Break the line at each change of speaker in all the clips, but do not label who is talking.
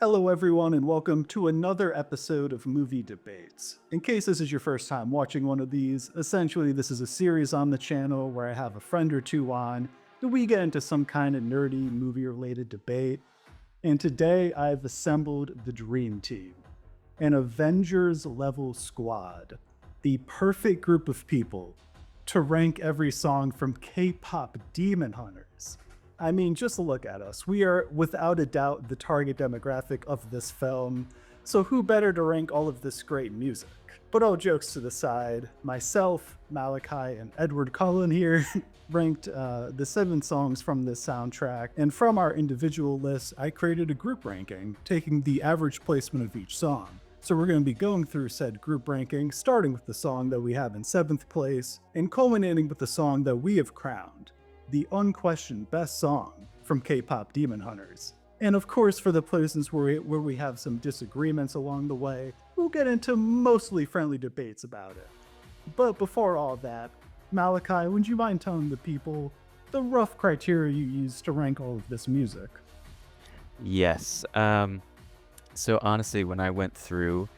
Hello, everyone, and welcome to another episode of Movie Debates. In case this is your first time watching one of these, essentially this is a series on the channel where I have a friend or two on, and we get into some kind of nerdy movie-related debate. And today I've assembled the dream team, an Avengers-level squad, the perfect group of people to rank every song from K-Pop Demon Hunters. I mean, just look at us. We are, without a doubt, the target demographic of this film, so who better to rank all of this great music? But all jokes to the side, myself, Malachi, and Edward Cullen here ranked the 7 songs from this soundtrack, and from our individual lists, I created a group ranking, taking the average placement of each song. So we're going to be going through said group ranking, starting with the song that we have in 7th place, and culminating with the song that we have crowned the unquestioned best song from K-Pop Demon Hunters. And of course, for the places where we have some disagreements along the way, we'll get into mostly friendly debates about it. But before all that, Malachi, would you mind telling the people the rough criteria you used to rank all of this music?
Yes. So honestly, when I went through,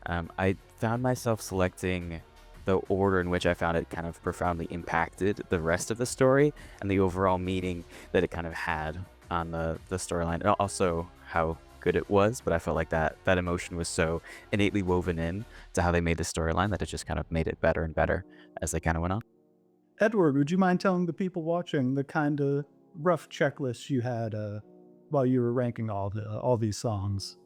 I found myself selecting the order in which I found it kind of profoundly impacted the rest of the story and the overall meaning that it kind of had on the storyline, and also how good it was. But I felt like that emotion was so innately woven in to how they made the storyline that it just kind of made it better and better as they kind of went on.
Edward, would you mind telling the people watching the kind of rough checklist you had while you were ranking all these songs?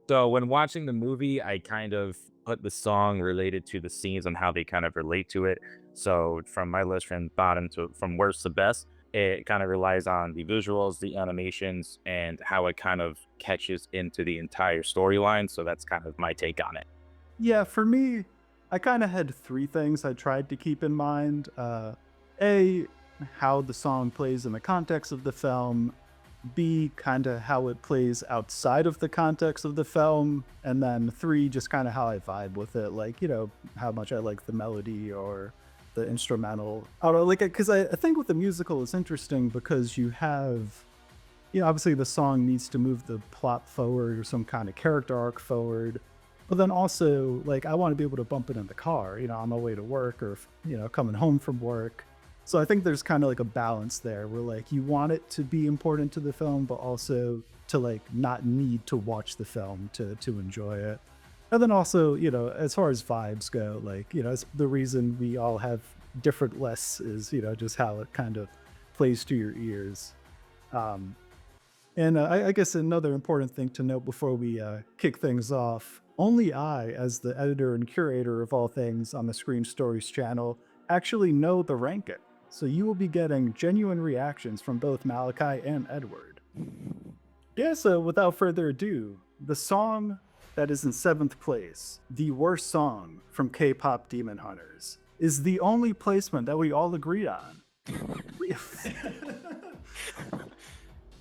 So when watching the movie, I kind of put the song related to the scenes and how they kind of relate to it. So from my list from bottom to from worst to best, it kind of relies on the visuals, the animations, and how it kind of catches into the entire storyline. So that's kind of my take on it.
Yeah, for me, I kind of had 3 things I tried to keep in mind. A, how the song plays in the context of the film. B, kind of how it plays outside of the context of the film. And then 3, just kind of how I vibe with it. Like, how much I like the melody or the instrumental. I don't know, like, because I think with the musical, it's interesting because you have, obviously the song needs to move the plot forward or some kind of character arc forward. But then also, like, I want to be able to bump it in the car, on my way to work or, coming home from work. So I think there's kind of like a balance there where like you want it to be important to the film, but also to like not need to watch the film to enjoy it. And then also, as far as vibes go, like, it's the reason we all have different lists is, just how it kind of plays to your ears. And I guess another important thing to note before we kick things off, only I, as the editor and curator of all things on the Screen Stories channel, actually know the ranking. So you will be getting genuine reactions from both Malachi and Edward. Yeah, so without further ado, the song that is in 7th place, the worst song from K-Pop Demon Hunters, is the only placement that we all agreed on.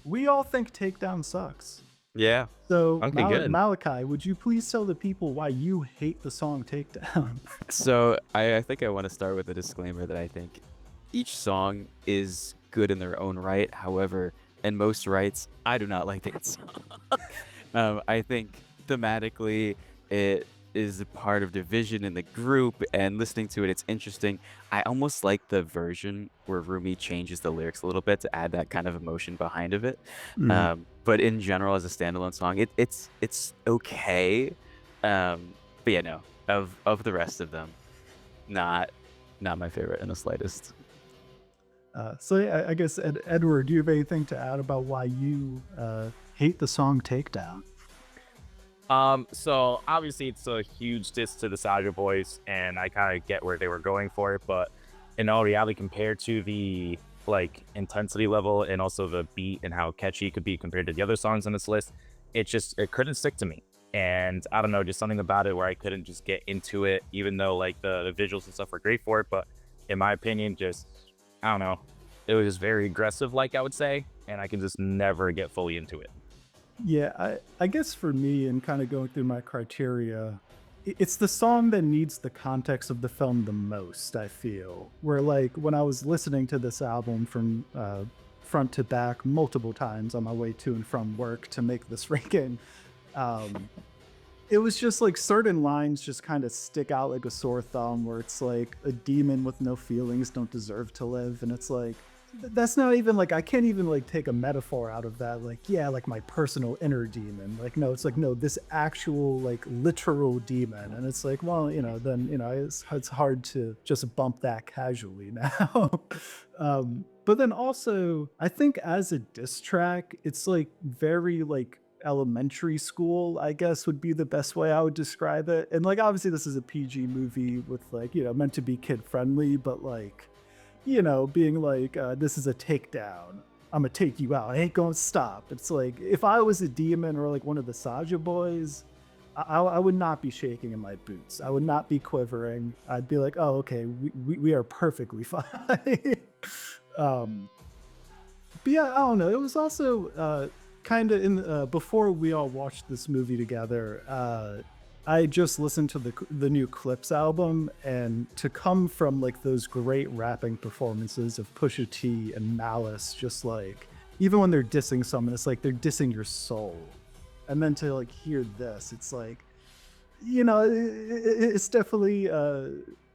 We all think Takedown sucks.
Yeah.
So,
Okay, good.
Malachi, would you please tell the people why you hate the song Takedown?
So I think I want to start with a disclaimer that I think each song is good in their own right. However, in most rights, I do not like that song. I think thematically it is a part of division in the group, and listening to it, it's interesting. I almost like the version where Rumi changes the lyrics a little bit to add that kind of emotion behind of it.
Mm.
But in general, as a standalone song, it's okay. But yeah, no, of the rest of them, not my favorite in the slightest.
So yeah, I guess, Edward, do you have anything to add about why you hate the song Takedown?
So obviously it's a huge diss to the Soldier Boys, and I kind of get where they were going for it, but in all reality, compared to the like intensity level and also the beat and how catchy it could be compared to the other songs on this list, it couldn't stick to me. And I don't know, just something about it where I couldn't just get into it, even though like the visuals and stuff were great for it. But in my opinion, just I don't know, it was just very aggressive, like I would say, and I can just never get fully into it.
Yeah, I guess for me, and kind of going through my criteria, it's the song that needs the context of the film the most, I feel. Where, like, when I was listening to this album from front to back multiple times on my way to and from work to make this ranking, Um, it was just like certain lines just kind of stick out like a sore thumb, where it's like a demon with no feelings don't deserve to live, and it's like that's not even like I can't even like take a metaphor out of that. Like, yeah, like my personal inner demon. Like, no, it's like no, this actual like literal demon, and it's like, well, then it's hard to just bump that casually now. But then also, I think as a diss track, it's like very like elementary school, I guess would be the best way I would describe it. And like obviously this is a PG movie with like, meant to be kid friendly, but like, being like, this is a takedown. I'm gonna take you out. I ain't gonna stop. It's like if I was a demon or like one of the Saja boys, I would not be shaking in my boots. I would not be quivering. I'd be like, oh, okay, we are perfectly fine. um, but yeah, I don't know. It was also kind of in before we all watched this movie together. I just listened to the new Clips album, and to come from like those great rapping performances of Pusha T and Malice, just like even when they're dissing someone, it's like they're dissing your soul, and then to like hear this, it's like it's definitely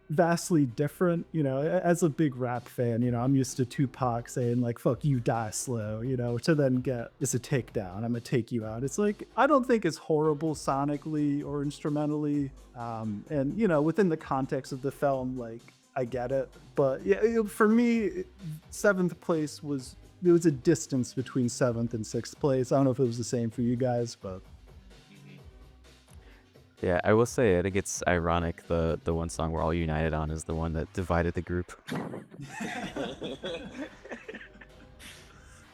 vastly different. As a big rap fan, I'm used to Tupac saying like fuck you, die slow, to then get it's a takedown, I'm gonna take you out. It's like I don't think it's horrible sonically or instrumentally, and within the context of the film, like I get it. But yeah, for me, seventh place was there was a distance between seventh and sixth place. I don't know if it was the same for you guys, but
Yeah, I will say I think it's ironic the one song we're all united on is the one that divided the group.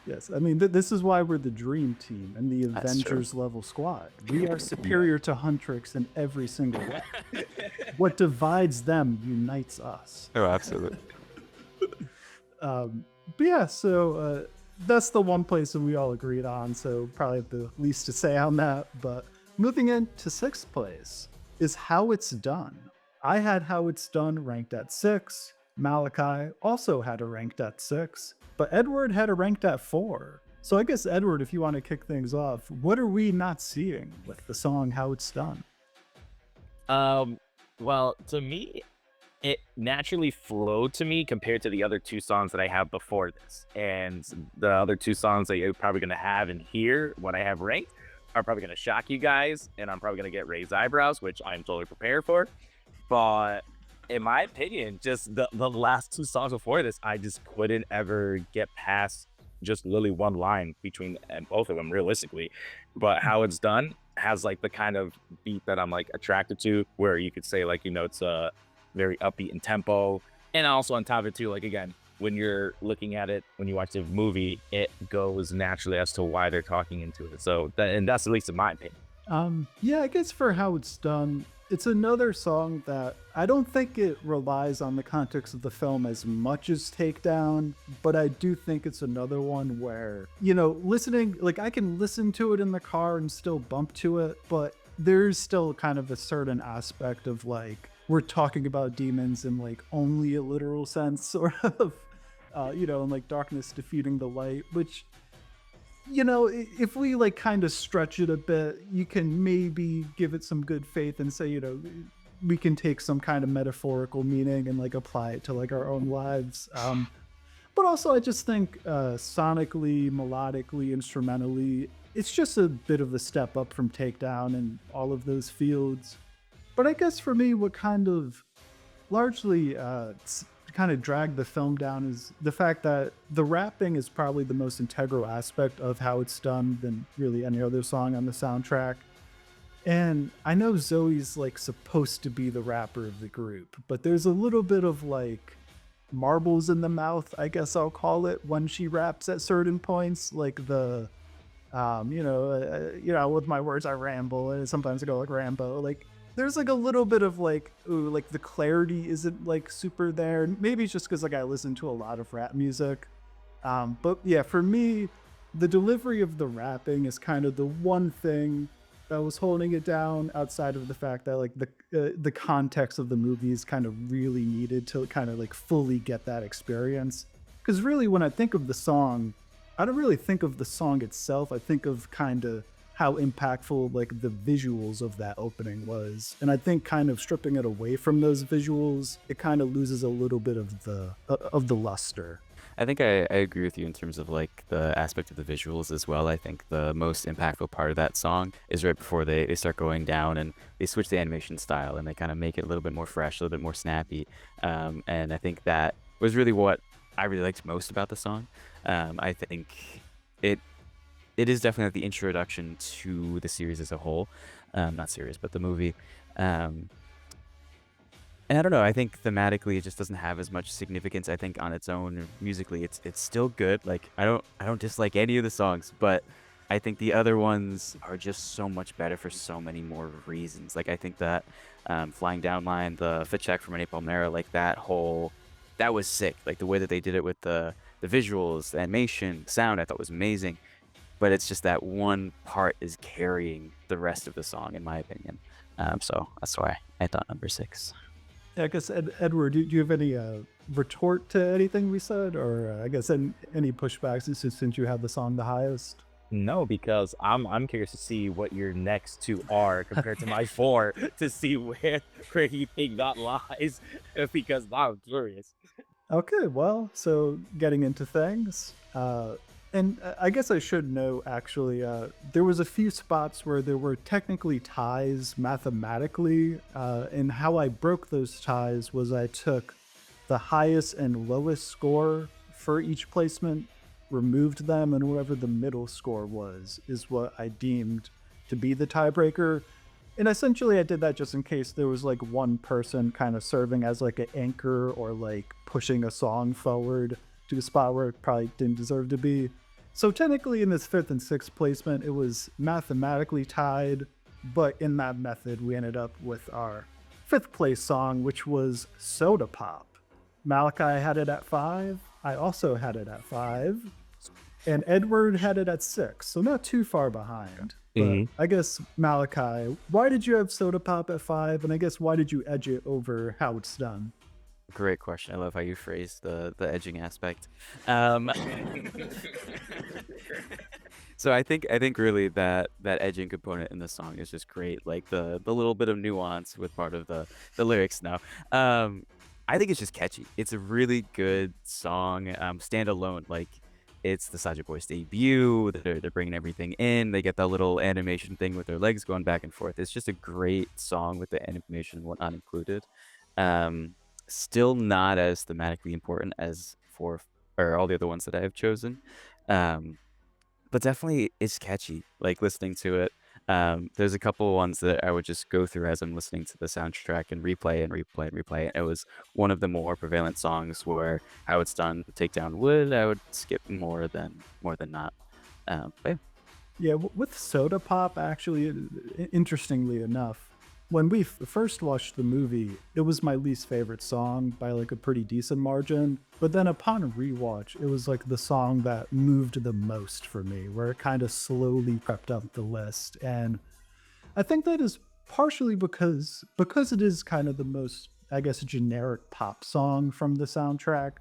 yes, I mean this is why we're the dream team and the
That's true.
Avengers level squad. We are superior to huntrix in every single way. What divides them unites us.
Oh, absolutely.
But yeah, so that's the one place that we all agreed on, so probably have the least to say on that. But moving into sixth place is How It's Done. I had How It's Done ranked at 6. Malachi also had it ranked at 6, but Edward had it ranked at 4. So I guess, Edward, if you want to kick things off, what are we not seeing with the song How It's Done?
Well, to me, it naturally flowed to me compared to the other two songs that I have before this. And the other two songs that you're probably going to have in here, what I have ranked, are probably going to shock you guys. And I'm probably going to get raised eyebrows, which I'm totally prepared for. But in my opinion, just the last two songs before this, I just couldn't ever get past just literally one line between both of them, realistically. But How It's Done has like the kind of beat that I'm like attracted to, where you could say like, it's a very upbeat in tempo. And also on top of it too, like again, when you're looking at it, when you watch the movie, it goes naturally as to why they're talking into it. So and that's at least in my opinion.
Yeah, I guess for How It's Done, it's another song that I don't think it relies on the context of the film as much as Takedown, but I do think it's another one where, listening, like I can listen to it in the car and still bump to it, but there's still kind of a certain aspect of like, we're talking about demons in like only a literal sense, sort of, and like darkness defeating the light, which, if we like kind of stretch it a bit, you can maybe give it some good faith and say, we can take some kind of metaphorical meaning and like apply it to like our own lives. But also I just think sonically, melodically, instrumentally, it's just a bit of a step up from Takedown and all of those fields. But I guess for me, what kind of largely kind of dragged the film down is the fact that the rapping is probably the most integral aspect of How It's Done than really any other song on the soundtrack. And I know Zoe's like supposed to be the rapper of the group, but there's a little bit of like marbles in the mouth, I guess I'll call it, when she raps at certain points. Like the, with my words I ramble, and sometimes I go like Rambo. Like there's like a little bit of like, ooh, like the clarity isn't like super there. Maybe it's just because like I listen to a lot of rap music. But yeah, for me, the delivery of the rapping is kind of the one thing that was holding it down, outside of the fact that like the context of the movie is kind of really needed to kind of like fully get that experience. Because really, when I think of the song, I don't really think of the song itself. I think of kind of how impactful like the visuals of that opening was. And I think kind of stripping it away from those visuals, it kind of loses a little bit of the luster.
I think I agree with you in terms of like the aspect of the visuals as well. I think the most impactful part of that song is right before they start going down and they switch the animation style and they kind of make it a little bit more fresh, a little bit more snappy. And I think that was really what I really liked most about the song. I think it it is definitely like the introduction to the series as a whole. Not series, but the movie. Um, and I don't know. I think thematically, it just doesn't have as much significance. I think on its own, musically, it's still good. Like I don't dislike any of the songs, but I think the other ones are just so much better for so many more reasons. Like I think that flying down line, the fit check from Renee Palmera, like that was sick. Like the way that they did it with the visuals, the animation, sound, I thought was amazing. But it's just that one part is carrying the rest of the song, in my opinion. So that's why I thought number six.
Yeah, I guess Edward, do you have any retort to anything we said, or I guess any pushbacks since you have the song the highest?
No, because I'm curious to see what your next two are compared to my four to see where you think that lies. Because now I'm curious.
Okay, well, so getting into things, and I guess I should know actually, there was a few spots where there were technically ties mathematically, and how I broke those ties was I took the highest and lowest score for each placement, removed them, and whatever the middle score was is what I deemed to be the tiebreaker. And essentially, I did that just in case there was like one person kind of serving as like an anchor or like pushing a song forward to a spot where it probably didn't deserve to be. So technically, in this fifth and sixth placement, it was mathematically tied, but in that method, we ended up with our fifth place song, which was Soda Pop. Malachi had it at 5. I also had it at 5. And Edward had it at 6, so not too far behind. But I guess, Malachi, why did you have Soda Pop at 5? And I guess, why did you edge it over How It's Done?
Great question. I love how you phrase the edging aspect. Um, so I think really that edging component in the song is just great. Like the little bit of nuance with part of the lyrics now. I think it's just catchy. It's a really good song. Standalone. Like it's the Saja Boys debut. They're bringing everything in. They get that little animation thing with their legs going back and forth. It's just a great song with the animation and whatnot included. Um, Still not as thematically important as for or all the other ones that I have chosen. Um, but definitely it's catchy. Like listening to it. There's a couple ones that I would just go through as I'm listening to the soundtrack and replay and replay and replay. And it was one of the more prevalent songs where How It's Done, Takedown Wood, I would skip more than not. But yeah.
Yeah, with Soda Pop, actually, interestingly enough, when we first watched the movie, it was my least favorite song by like a pretty decent margin. But then upon rewatch, it was like the song that moved the most for me, where it kind of slowly crept up the list. And I think that is partially because it is kind of the most, I guess, generic pop song from the soundtrack.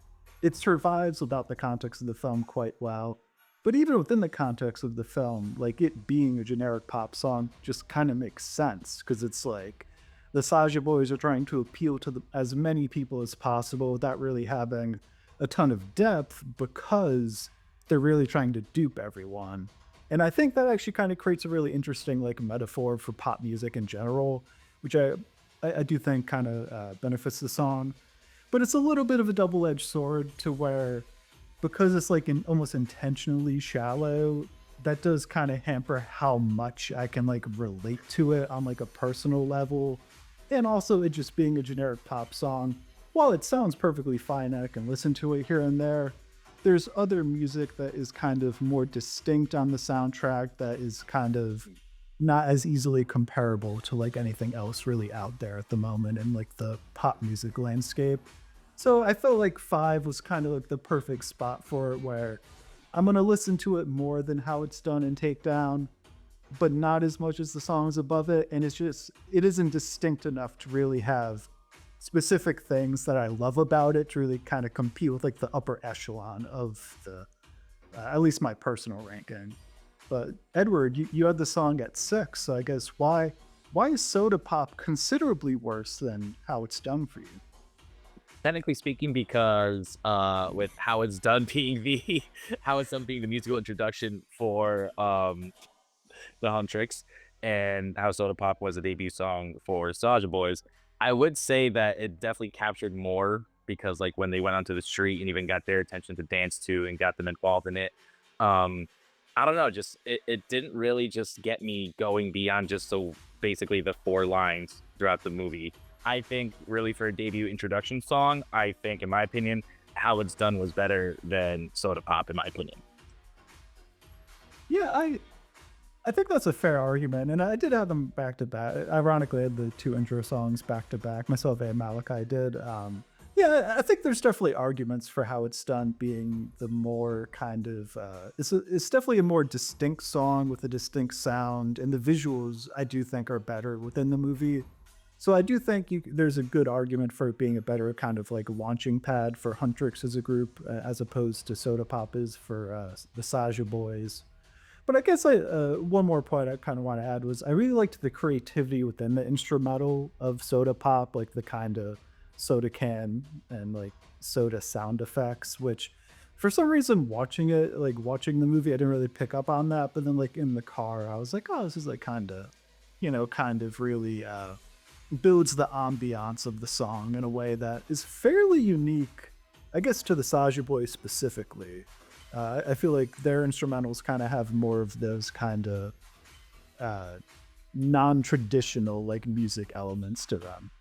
It survives without the context of the film quite well. But even within the context of the film, like it being a generic pop song just kind of makes sense because it's like the Saja Boys are trying to appeal to as many people as possible without really having a ton of depth because they're really trying to dupe everyone. And I think that actually kind of creates a really interesting like metaphor for pop music in general, which I do think kind of benefits the song. But it's a little bit of a double-edged sword to where because it's like almost intentionally shallow, that does kind of hamper how much I can like relate to it on like a personal level. And also it just being a generic pop song, while it sounds perfectly fine and I can listen to it here and there, there's other music that is kind of more distinct on the soundtrack that is kind of not as easily comparable to like anything else really out there at the moment in like the pop music landscape. So I felt like 5 was kind of like the perfect spot for it where I'm going to listen to it more than How It's Done and Takedown, but not as much as the songs above it. And it isn't distinct enough to really have specific things that I love about it to really kind of compete with like the upper echelon of the, at least my personal ranking. But Edward, you had the song at 6, so I guess why is Soda Pop considerably worse than How It's Done for you?
Technically speaking, because with how it's done being the how it's done being the musical introduction for the Huntrix, and how Soda Pop was a debut song for Soulja Boys, I would say that it definitely captured more because like when they went onto the street and even got their attention to dance to and got them involved in it. Um, I don't know, just it didn't really just get me going beyond just so basically the 4 lines throughout the movie. I think really for a debut introduction song, I think in my opinion, how it's done was better than Soda Pop in my opinion.
Yeah, I think that's a fair argument, and I did have them back to back. Ironically, I had the 2 intro songs back to back. Myself and Malachi did. Yeah, I think there's definitely arguments for How It's Done being the more kind of it's definitely a more distinct song with a distinct sound, and the visuals I do think are better within the movie. So I do think there's a good argument for it being a better kind of like launching pad for Huntrix as a group, as opposed to Soda Pop is for the Saja Boys. But I guess one more point I kind of want to add was I really liked the creativity within the instrumental of Soda Pop, like the kind of soda can and like soda sound effects, which for some reason watching the movie, I didn't really pick up on that. But then like in the car, I was like, oh, this is like kind of really builds the ambiance of the song in a way that is fairly unique, I guess, to the Saja Boys specifically. I feel like their instrumentals kind of have more of those kind of non-traditional like music elements to them.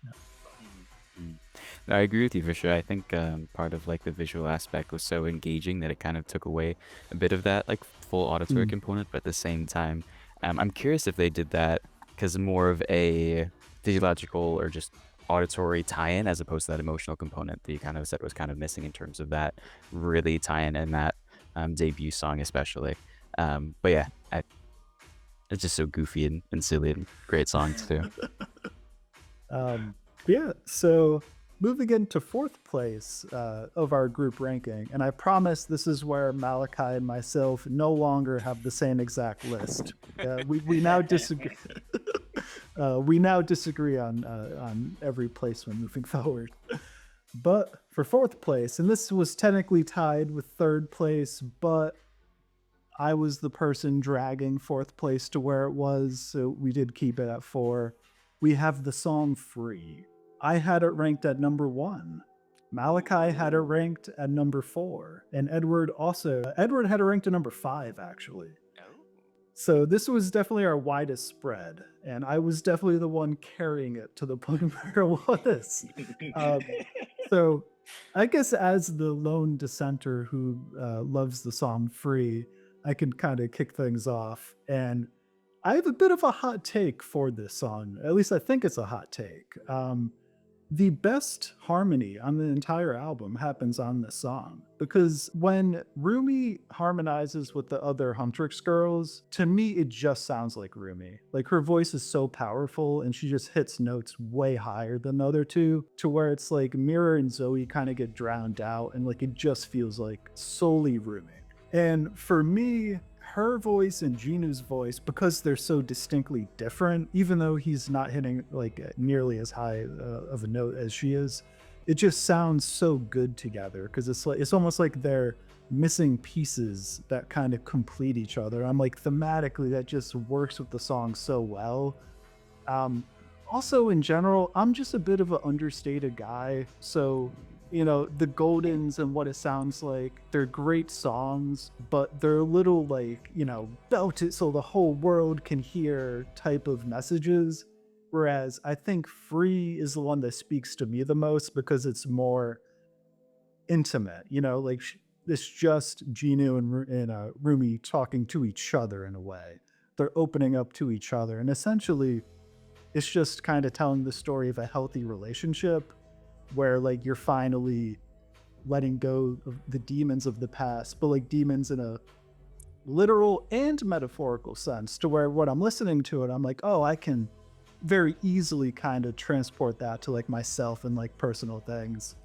No, I agree with you for sure. I think part of like the visual aspect was so engaging that it kind of took away a bit of that like full auditory component, but at the same time, I'm curious if they did that because more of a physiological or just auditory tie-in as opposed to that emotional component that you kind of said was kind of missing in terms of that really tie-in in that debut song especially. But yeah, it's just so goofy and silly and great songs too.
Yeah, so moving into 4th place of our group ranking, and I promise this is where Malachi and myself no longer have the same exact list. We now disagree. We now disagree on every placement moving forward. But for 4th place, and this was technically tied with 3rd place, but I was the person dragging 4th place to where it was, so we did keep it at 4. We have the song Free. I had it ranked at number 1. Malachi had it ranked at number 4. And Edward had it ranked at number 5, actually. So this was definitely our widest spread. And I was definitely the one carrying it to the point where it was. So I guess as the lone dissenter who loves the song Free, I can kind of kick things off. And I have a bit of a hot take for this song. At least I think it's a hot take. The best harmony on the entire album happens on this song, because when Rumi harmonizes with the other Huntrix girls, to me it just sounds like Rumi. Like her voice is so powerful and she just hits notes way higher than the other two, to where it's like Mira and Zoe kind of get drowned out and like it just feels like solely Rumi. And for me, her voice and Jinu's voice, because they're so distinctly different, even though he's not hitting like nearly as high of a note as she is, it just sounds so good together, because it's almost like they're missing pieces that kind of complete each other. I'm like, thematically that just works with the song so well. Also in general, I'm just a bit of an understated guy, so the Goldens and What It Sounds Like, they're great songs, but they're a little like, belt it so the whole world can hear type of messages. Whereas I think Free is the one that speaks to me the most because it's more intimate, like it's just Jinu and Rumi talking to each other in a way. They're opening up to each other. And essentially, it's just kind of telling the story of a healthy relationship where like you're finally letting go of the demons of the past, but like demons in a literal and metaphorical sense, to where when I'm listening to it, I'm like, oh, I can very easily kind of transport that to like myself and like personal things.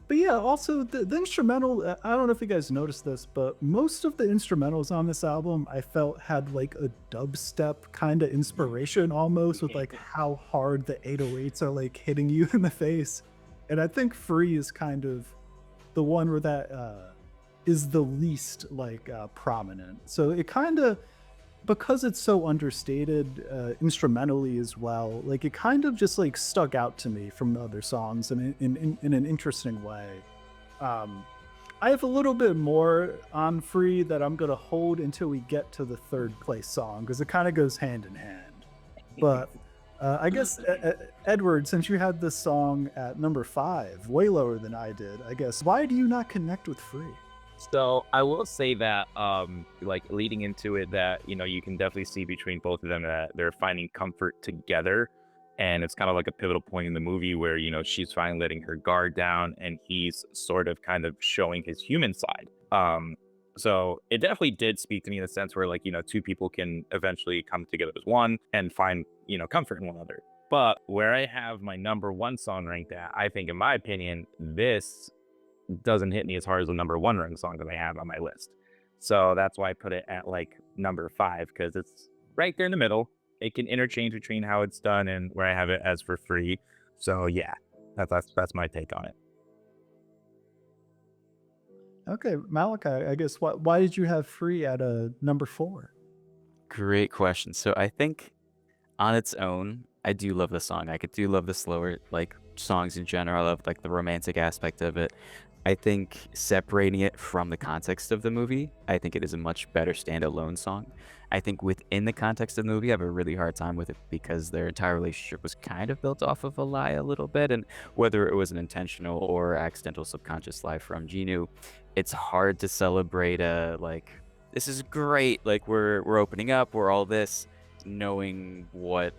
But yeah, also the instrumental, I don't know if you guys noticed this, but most of the instrumentals on this album I felt had like a dubstep kind of inspiration almost, with like how hard the 808s are like hitting you in the face. And I think Free is kind of the one where that is the least like prominent. So it kind of, because it's so understated instrumentally as well, like it kind of just like stuck out to me from the other songs in an interesting way. um I have a little bit more on Free that I'm gonna hold until we get to the third place song, because it kind of goes hand in hand. But I guess Edward, since you had this song at number 5, way lower than I did, I guess why do you not connect with Free?
So I will say that, like leading into it, that you can definitely see between both of them that they're finding comfort together, and it's kind of like a pivotal point in the movie where she's finally letting her guard down, and he's sort of kind of showing his human side. So it definitely did speak to me in the sense where, like, two people can eventually come together as one and find comfort in one another. But where I have my number one song ranked at, I think, in my opinion, this doesn't hit me as hard as the number one ranked song that I have on my list. So that's why I put it at like number 5, because it's right there in the middle. It can interchange between how it's done and where I have it as for Free. So yeah, that's my take on it.
Okay, Malachi, I guess why did you have Free at a number 4?
Great question. So I think on its own, I do love the song. I could do love the slower like songs in general. I love like the romantic aspect of it. I think separating it from the context of the movie, I think it is a much better standalone song. I think within the context of the movie, I have a really hard time with it because their entire relationship was kind of built off of a lie a little bit, and whether it was an intentional or accidental subconscious lie from Genu, it's hard to celebrate a like this is great, like we're opening up, we're all this, knowing what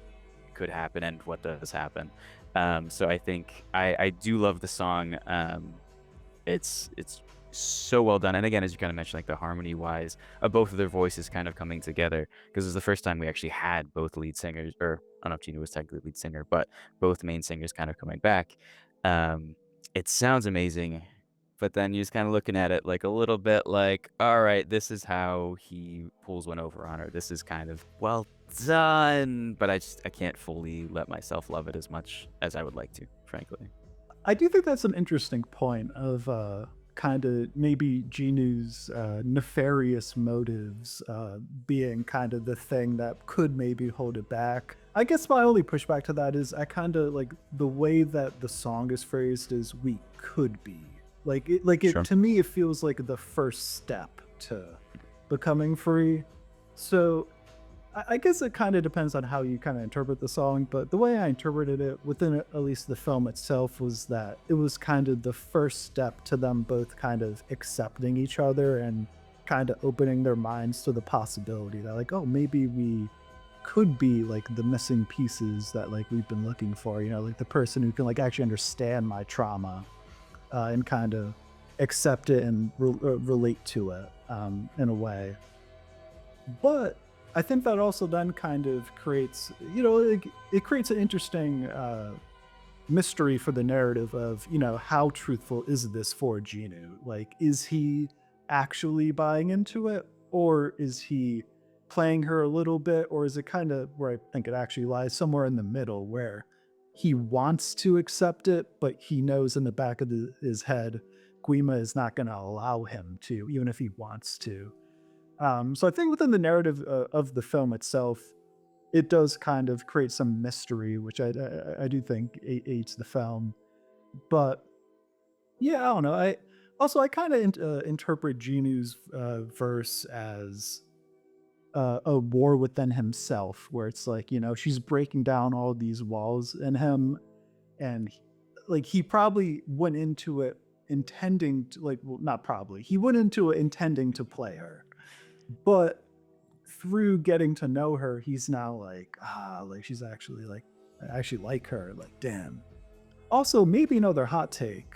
could happen and what does happen. So I think I do love the song. It's so well done, and again, as you kind of mentioned, like the harmony wise of both of their voices kind of coming together, because it was the first time we actually had both lead singers, or I don't know if Gina was technically lead singer, but both main singers kind of coming back. um it sounds amazing, but then you're just kind of looking at it like a little bit like, all right, this is how he pulls one over on her, this is kind of well done, but I can't fully let myself love it as much as I would like to, frankly.
I do think that's an interesting point of kind of maybe Genu's nefarious motives being kind of the thing that could maybe hold it back. I guess my only pushback to that is I kind of like the way that the song is phrased is "we could be." Like it
Sure.
to me, it feels like the first step to becoming free. So I guess it kind of depends on how you kind of interpret the song, but the way I interpreted it within at least the film itself was that it was kind of the first step to them both kind of accepting each other and kind of opening their minds to the possibility that like, oh, maybe we could be like the missing pieces that like we've been looking for, like the person who can like actually understand my trauma and kind of accept it and relate to it in a way. But I think that also then kind of creates, like, it creates an interesting mystery for the narrative of, how truthful is this for Genu? Like, is he actually buying into it, or is he playing her a little bit, or is it kind of where I think it actually lies somewhere in the middle, where he wants to accept it, but he knows in the back of his head, Guima is not going to allow him to, even if he wants to. So I think within the narrative of the film itself, it does kind of create some mystery, which I do think aids the film. But yeah, I don't know. I kind of interpret Genu's verse as a war within himself, where it's like, she's breaking down all these walls in him, and like he probably went into it intending to, like, well, not probably, he went into it intending to play her, but through getting to know her, he's now like, like she's actually like, I actually like her. Like, damn. Also, maybe another hot take.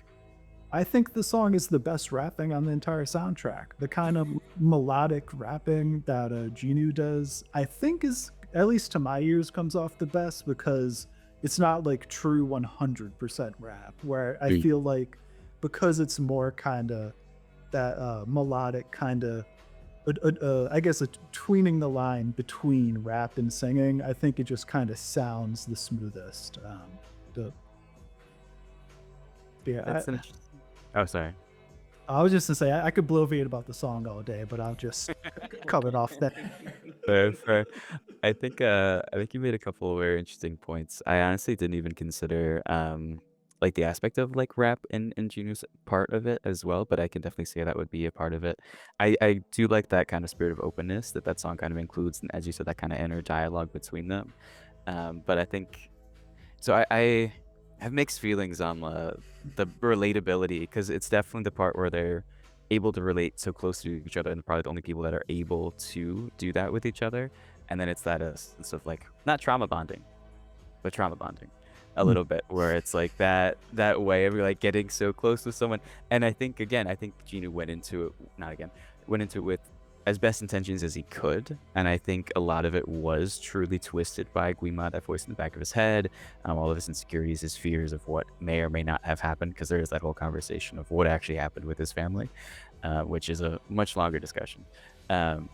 I think the song is the best rapping on the entire soundtrack. The kind of melodic rapping that Genu does, I think is, at least to my ears, comes off the best because it's not like true 100% rap, where I feel like because it's more kind of that melodic kind of, I guess, tweening the line between rap and singing. I think it just kind of sounds the smoothest. The, yeah,
That's an oh, sorry.
I was just gonna say I could bloviate about the song all day, but I'll just cut it off there.
Fair, fair. I think you made a couple of very interesting points. I honestly didn't even consider like the aspect of like rap and Juno's part of it as well, but I can definitely say that would be a part of it. I do like that kind of spirit of openness that that song kind of includes, and as you said, that kind of inner dialogue between them. But I think so. I have mixed feelings on the relatability because it's definitely the part where they're able to relate so close to each other and probably the only people that are able to do that with each other. And then it's that sense of like not trauma bonding, but trauma bonding a
Hmm.
little bit where it's like that way of like getting so close with someone. And I think again, I think Gina went into it not again, went into it with as best intentions as he could. And I think a lot of it was truly twisted by Guima, that voice in the back of his head, all of his insecurities, his fears of what may or may not have happened, because there is that whole conversation of what actually happened with his family, which is a much longer discussion. Um,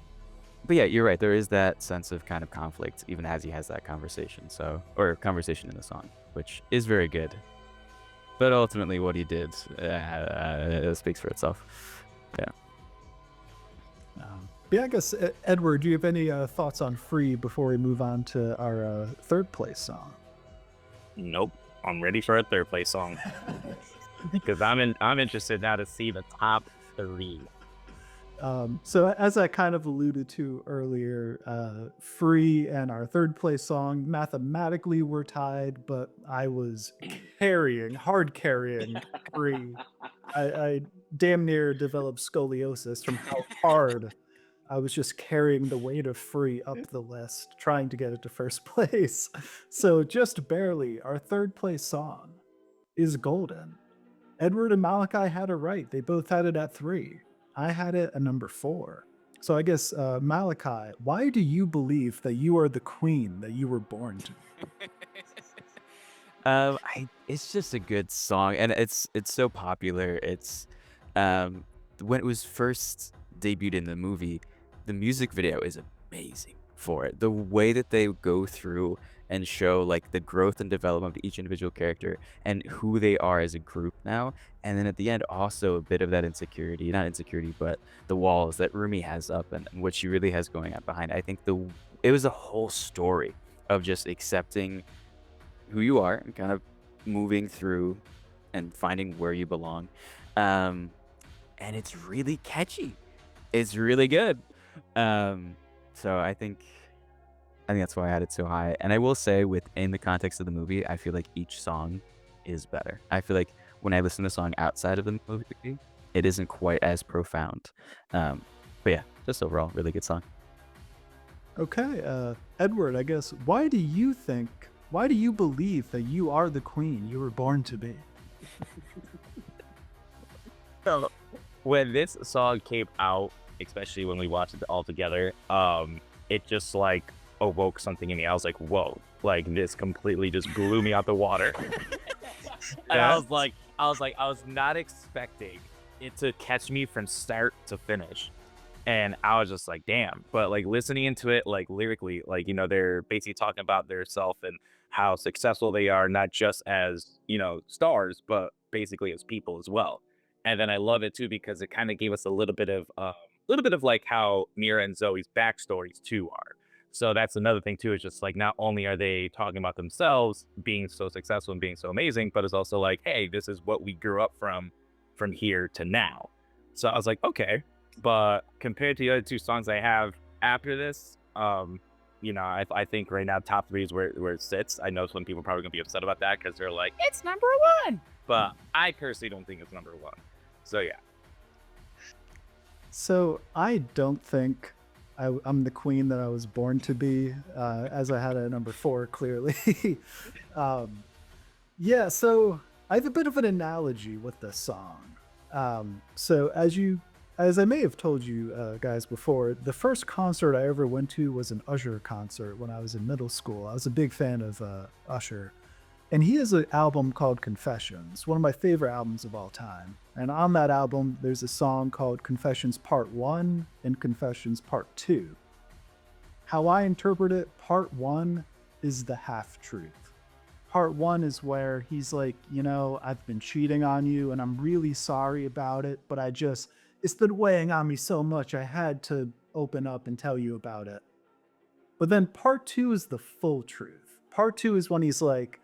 but yeah, you're right. There is that sense of kind of conflict, even as he has that conversation. So, or conversation in the song, which is very good. But ultimately, what he did speaks for itself. Yeah.
But yeah, I guess Edward, do you have any thoughts on "Free" before we move on to our third place song?
Nope. I'm ready for a third place song because I'm interested now to see the top 3.
So as I kind of alluded to earlier, "Free" and our third place song mathematically were tied, but I was hard carrying "Free." I damn near developed scoliosis from how hard I was just carrying the weight of "Free" up the list, trying to get it to first place. So just barely, our third place song is "Golden." Edward and Malachi had it right. They both had it at 3. I had it at number 4. So I guess, Malachi, why do you believe that you are the queen that you were born to?
It's just a good song, and it's so popular. It's um, when it was first debuted in the movie, the music video is amazing for it. The way that they go through and show like the growth and development of each individual character and who they are as a group now, and then at the end also a bit of that insecurity, not insecurity, but the walls that Rumi has up and what she really has going on behind. I think it was a whole story of just accepting who you are and kind of moving through and finding where you belong. Um, and it's really catchy. It's really good. Um, so I think that's why I had it so high. And I will say, within the context of the movie, I feel like each song is better. I feel like when I listen to a song outside of the movie, it isn't quite as profound. Um, but yeah, just overall, really good song.
Okay, Edward, I guess, why do you believe that you are the queen you were born to be?
So when this song came out, especially when we watched it all together, it just like awoke something in me. I was like, whoa, like this completely just blew me out the water. And I was not expecting it to catch me from start to finish. And I was just like, damn. But like listening into it, like lyrically, like, they're basically talking about their self and how successful they are, not just as, stars, but basically as people as well. And then I love it too because it kind of gave us a little bit of like how Mira and Zoe's backstories too are. So that's another thing too. Is just like not only are they talking about themselves being so successful and being so amazing, but it's also like, hey, this is what we grew up from here to now. So I was like, okay. But compared to the other 2 songs I have after this, I think right now top 3 is where it sits. I know some people are probably gonna be upset about that because they're like, it's number 1. But I personally don't think it's number 1. So yeah.
So I don't think I'm the queen that I was born to be, as I had it at number 4, clearly. um, yeah, so I have a bit of an analogy with this song. So as I may have told you guys before, the first concert I ever went to was an Usher concert when I was in middle school. I was a big fan of Usher. And he has an album called Confessions, one of my favorite albums of all time. And on that album, there's a song called Confessions Part 1 and Confessions Part 2. How I interpret it, Part 1 is the half truth. Part 1 is where he's like, I've been cheating on you and I'm really sorry about it, but it's been weighing on me so much, I had to open up and tell you about it. But then Part 2 is the full truth. Part 2 is when he's like,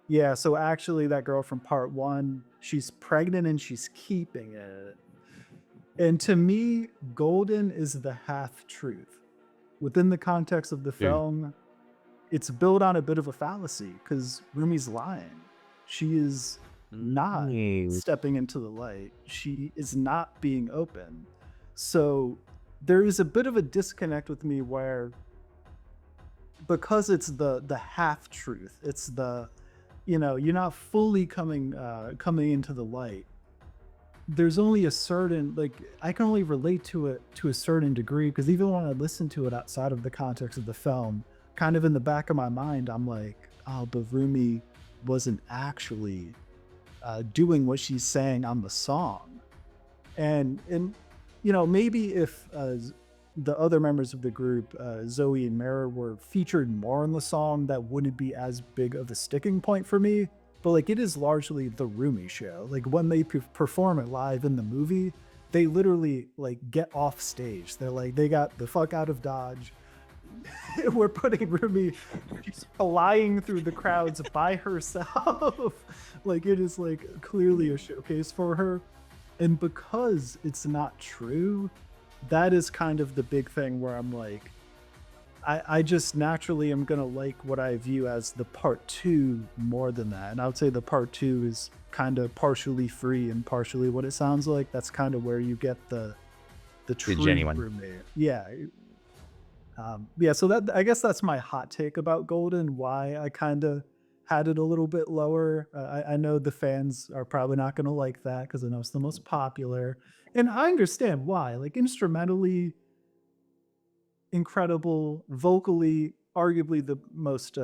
yeah, so actually that girl from Part 1, she's pregnant and she's keeping it. And to me, Golden is the half truth. Within the context of the film, it's built on a bit of a fallacy because Rumi's lying. She is not stepping into the light. She is not being open. So there is a bit of a disconnect with me where, because it's the half truth, it's the, you're not fully coming into the light. There's only a certain, like, I can only relate to it to a certain degree, because even when I listen to it outside of the context of the film, kind of in the back of my mind, I'm like, oh, but Rumi wasn't actually doing what she's saying on the song. And maybe if the other members of the group, Zoe and Mara, were featured more in the song, that wouldn't be as big of a sticking point for me. But like, it is largely the Rumi show. Like, when they perform it live in the movie, they literally like get off stage. They're like, they got the fuck out of Dodge. We're putting Rumi, she's flying through the crowds by herself. Like, it is like clearly a showcase for her. And because it's not true, that is kind of the big thing where I'm like, I just naturally am going to like what I view as the Part 2 more than that. And I would say the Part 2 is kind of partially free and partially what it sounds like. That's kind of where you get the true
genuine
roommate. Yeah. So that, I guess that's my hot take about Golden, why I kind of had it a little bit lower. I know the fans are probably not going to like that because I know it's the most popular. And I understand why. Like, instrumentally, incredible, vocally, arguably the most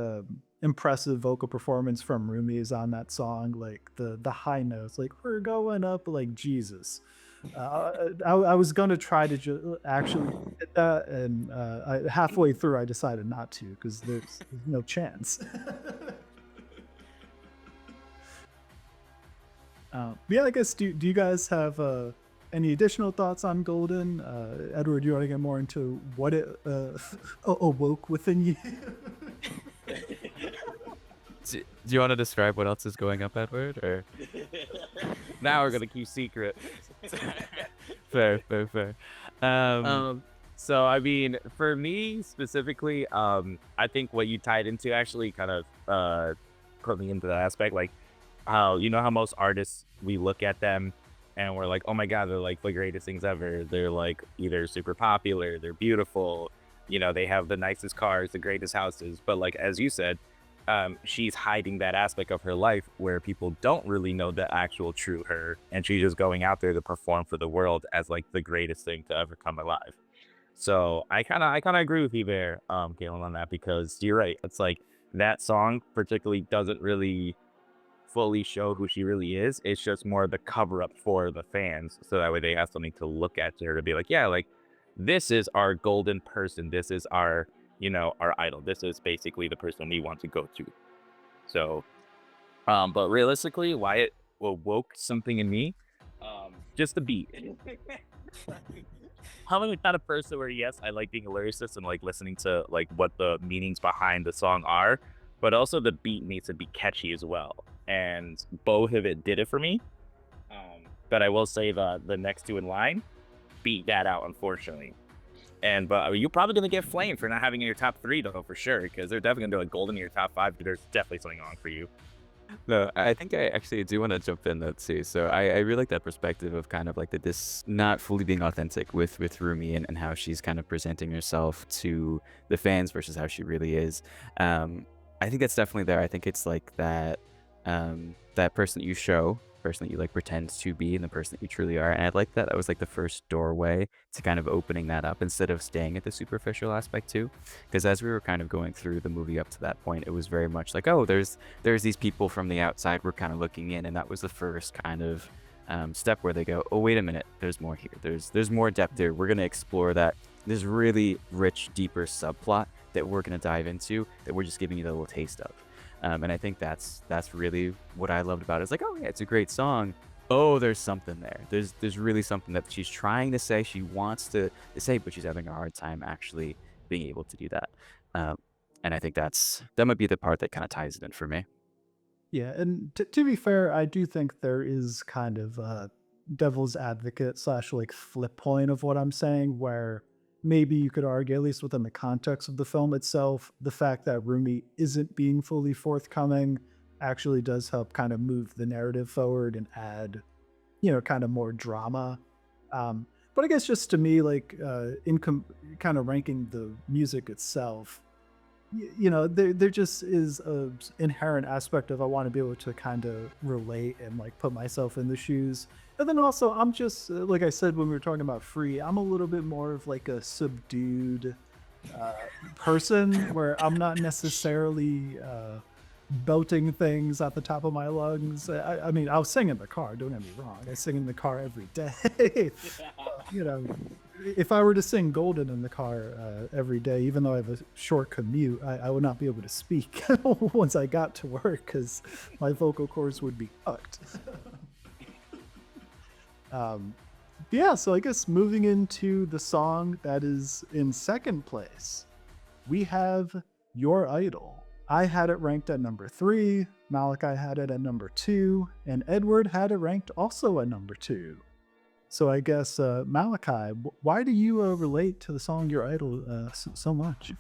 impressive vocal performance from Rumi is on that song. Like, the high notes, like, we're going up like Jesus. I was gonna try to actually hit that, and halfway through I decided not to because there's no chance. Yeah, I guess, do you guys have any additional thoughts on Golden? Edward, do you want to get more into what it awoke within you?
Do you want to describe what else is going up, Edward? Or
now we're gonna keep secret.
fair.
So I mean, for me specifically, I think what you tied into actually kind of put me into that aspect. Like, how how most artists, we look at them and we're like, oh my god, they're like the greatest things ever. They're like either super popular, they're beautiful, they have the nicest cars, the greatest houses. But like, as you said, she's hiding that aspect of her life where people don't really know the actual true her, and she's just going out there to perform for the world as like the greatest thing to ever come alive. So I kind of agree with you there, Galen, on that, because you're right. It's like that song particularly doesn't really fully show who she really is. It's just more the cover up for the fans, so that way they have something to look at her to be like, yeah, like, this is our golden person. This is our our idol. This is basically the person we want to go to. So, but realistically, why it woke something in me, just the beat. I'm not a person where, yes, I like being a lyricist and like listening to like what the meanings behind the song are, but also the beat needs to be catchy as well. And both of it did it for me. But I will say the next two in line beat that out, unfortunately. But you're probably gonna get flamed for not having it in your top 3 though, for sure, because they're definitely gonna do a golden in your top 5. There's definitely something on for you.
No, I think I actually do want to jump in though too. So I really like that perspective of kind of like this not fully being authentic with Rumi, and how she's kind of presenting herself to the fans versus how she really is. I think that's definitely there. I think it's like that that person that you show person that you like pretend to be and the person that you truly are. And I like that. That was like the first doorway to kind of opening that up instead of staying at the superficial aspect too. Because as we were kind of going through the movie up to that point, it was very much like, oh, there's these people from the outside. We're kind of looking in, and that was the first kind of step where they go, oh, wait a minute, there's more here. There's more depth there. We're gonna explore that. There's really rich, deeper subplot that we're gonna dive into that we're just giving you the little taste of. And I think that's really what I loved about it. It's like, oh yeah, it's a great song. Oh, there's something there. There's really something that she's trying to say. She wants to say, but she's having a hard time actually being able to do that. Um, and I think that might be the part that kind of ties it in for me.
Yeah, and to be fair, I do think there is kind of a devil's advocate slash like flip point of what I'm saying, where maybe you could argue, at least within the context of the film itself, the fact that Rumi isn't being fully forthcoming actually does help kind of move the narrative forward and add, kind of more drama. But I guess just to me, like kind of ranking the music itself, there just is a inherent aspect of I want to be able to kind of relate and like put myself in the shoes. And then also I'm just like I said when we were talking about Free, I'm a little bit more of like a subdued uh, person where I'm not necessarily belting things at the top of my lungs. I mean, I'll sing in the car, don't get me wrong. I sing in the car every day. you know, if I were to sing Golden in the car every day, even though I have a short commute, I would not be able to speak once I got to work because my vocal cords would be fucked. Yeah, so I guess moving into the song that is in second place, we have Your Idol. I had it ranked at number 3, Malachi had it at number 2, and Edward had it ranked also at number 2. So I guess, Malachi, why do you relate to the song Your Idol so much?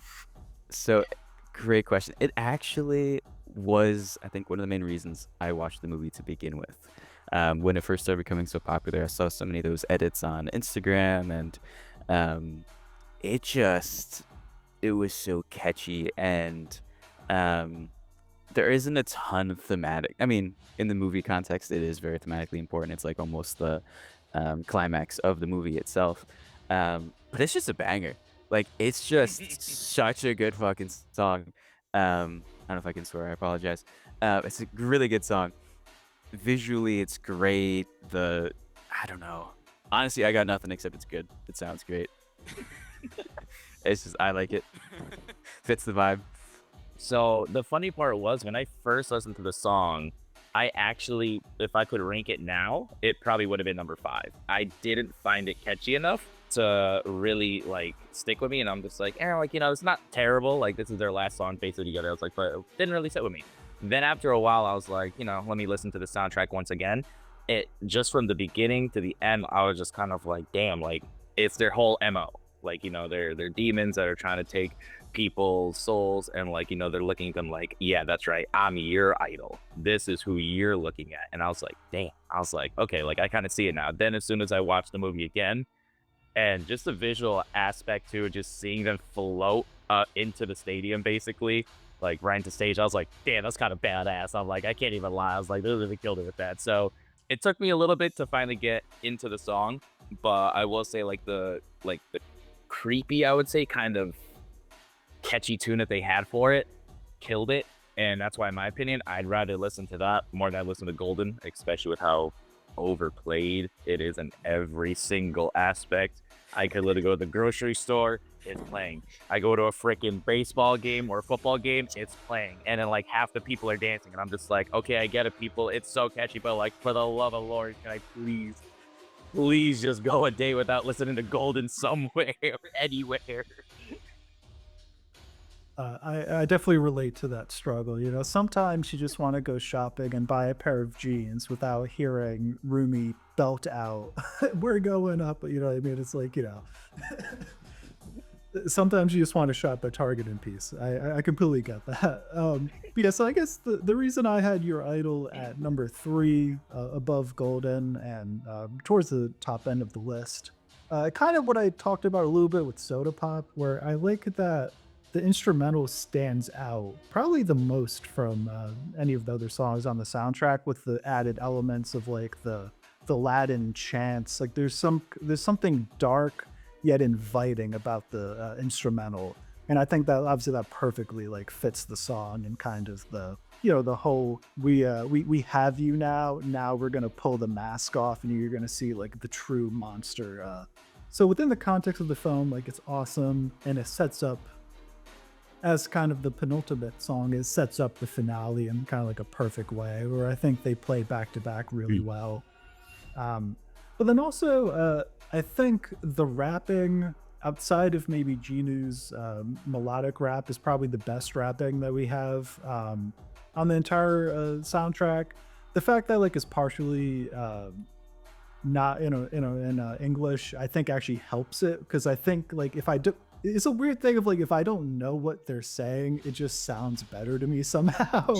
So, great question. It actually was, I think, one of the main reasons I watched the movie to begin with. When it first started becoming so popular, I saw so many of those edits on Instagram, and it just, it was so catchy, and there isn't a ton of thematic. I mean, in the movie context, it is very thematically important. It's like almost the climax of the movie itself. But it's just a banger. Like, it's just such a good fucking song. I don't know if I can swear. I apologize. It's a really good song. Visually, it's great. I don't know. Honestly, I got nothing except it's good. It sounds great. It's just, I like it. Fits the vibe.
So the funny part was when I first listened to the song, I actually, if I could rank it now, it probably would have been number 5. I didn't find it catchy enough to really like stick with me, and I'm just like, like it's not terrible. Like this is their last song basically together. I was like, but it didn't really sit with me. Then after a while, I was like, let me listen to the soundtrack once again. It just from the beginning to the end, I was just kind of like, damn, like it's their whole MO. Like they're demons that are trying to take people's souls, and like they're looking at them like, yeah, that's right, I'm your idol, this is who you're looking at. And I was like, damn, I was like, okay, like I kind of see it now. Then as soon as I watched the movie again, and just the visual aspect too, just seeing them float into the stadium basically, like right into stage, I was like, damn, that's kind of badass. I'm like, I can't even lie, I was like, they really killed it with that. So it took me a little bit to finally get into the song, but I will say like the creepy, I would say, kind of catchy tune that they had for it killed it. And that's why, in my opinion, I'd rather listen to that more than I listen to Golden, especially with how overplayed it is in every single aspect. I could literally go to the grocery store, it's playing. I go to a freaking baseball game or a football game, it's playing. And then like half the people are dancing, and I'm just like, okay, I get it, people, it's so catchy, but like, for the love of Lord, can I please just go a day without listening to Golden somewhere, anywhere.
I definitely relate to that struggle. Sometimes you just want to go shopping and buy a pair of jeans without hearing Rumi belt out, "We're going up." You know what I mean? It's like, sometimes you just want to shop at Target in peace. I completely get that. But yeah, so I guess the reason I had Your Idol at number 3 above Golden and towards the top end of the list, kind of what I talked about a little bit with Soda Pop, where I like that the instrumental stands out probably the most from any of the other songs on the soundtrack, with the added elements of like the Latin chants. Like there's something dark yet inviting about the instrumental, and I think that obviously that perfectly like fits the song and kind of the, you know, the whole we have you now. Now we're gonna pull the mask off, and you're gonna see like the true monster. So within the context of the film, like it's awesome, and it sets up as kind of the penultimate song. It sets up the finale in kind of like a perfect way, where I think they play back to back really well. But then also, I think the rapping outside of maybe Jinu's melodic rap is probably the best rapping that we have on the entire soundtrack. The fact that like is partially not in English, I think actually helps it, because I think like if I do, it's a weird thing of like if I don't know what they're saying, it just sounds better to me somehow.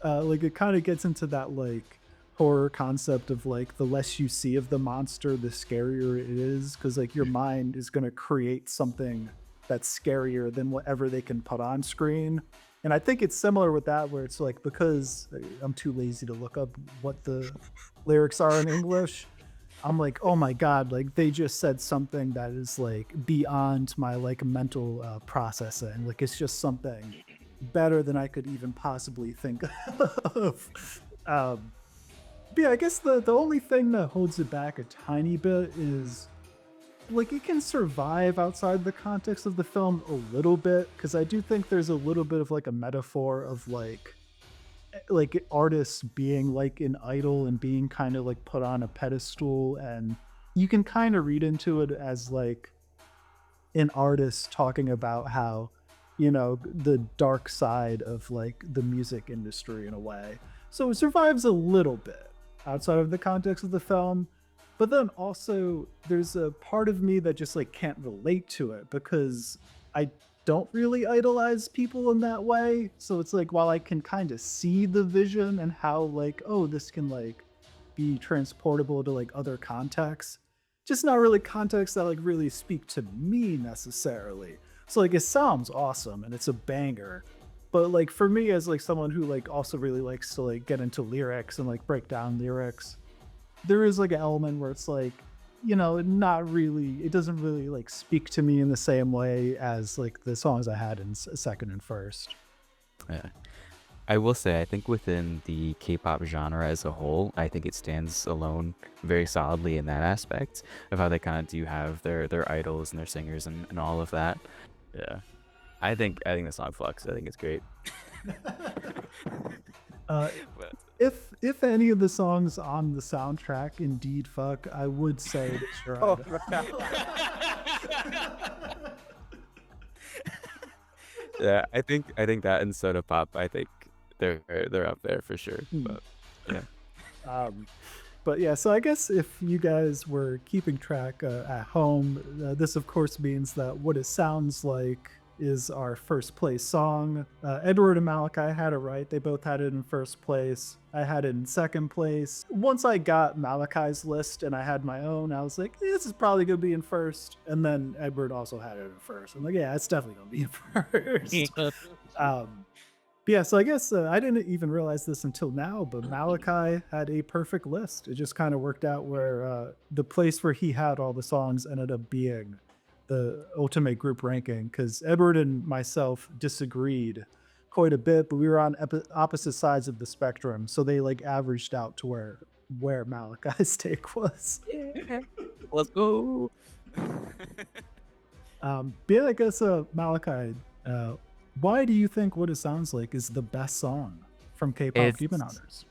Like it kind of gets into that like horror concept of like the less you see of the monster, the scarier it is, because like your mind is going to create something that's scarier than whatever they can put on screen. And I think it's similar with that, where it's like, because I'm too lazy to look up what the lyrics are in English, I'm like, oh my god, like they just said something that is like beyond my like mental processing. Like it's just something better than I could even possibly think of. But yeah, I guess the only thing that holds it back a tiny bit is like it can survive outside the context of the film a little bit, because I do think there's a little bit of like a metaphor of like artists being like an idol and being kind of like put on a pedestal, and you can kind of read into it as like an artist talking about how, you know, the dark side of like the music industry in a way. So it survives a little bit outside of the context of the film. But then also there's a part of me that just like can't relate to it, because I don't really idolize people in that way. So it's like, while I can kind of see the vision and how like, oh, this can like be transportable to like other contexts, just not really contexts that like really speak to me necessarily. So like it sounds awesome and it's a banger, but like for me as like someone who like also really likes to like get into lyrics and like break down lyrics, there is like an element where it's like, you know, not really, it doesn't really like speak to me in the same way as like the songs I had in second and first.
Yeah. I will say, I think within the K-pop genre as a whole, I think it stands alone very solidly in that aspect of how they kind of do have their idols and their singers and all of that. Yeah. I think the song Flux, I think it's great.
Uh,
But
if any of the songs on the soundtrack indeed fuck, I would say it's your
Oh,
idol.
yeah, I think that and Soda Pop, I think they're up there for sure.
Hmm.
But yeah.
But yeah, so I guess if you guys were keeping track at home, this of course means that What It Sounds Like is our first place song. Edward and Malachi had it right. They both had it in first place. I had it in second place. Once I got Malachi's list and I had my own, I was like, this is probably going to be in first. And then Edward also had it in first. I'm like, yeah, it's definitely going to be in first. But yeah, so I guess I didn't even realize this until now, but Malachi had a perfect list. It just kind of worked out where the place where he had all the songs ended up being the ultimate group ranking, because Edward and myself disagreed quite a bit, but we were on opposite sides of the spectrum, so they like averaged out to where Malachi's take was.
Yeah. Let's go.
But yeah, I guess Malachi, why do you think What It Sounds Like is the best song from K-pop Demon Hunters?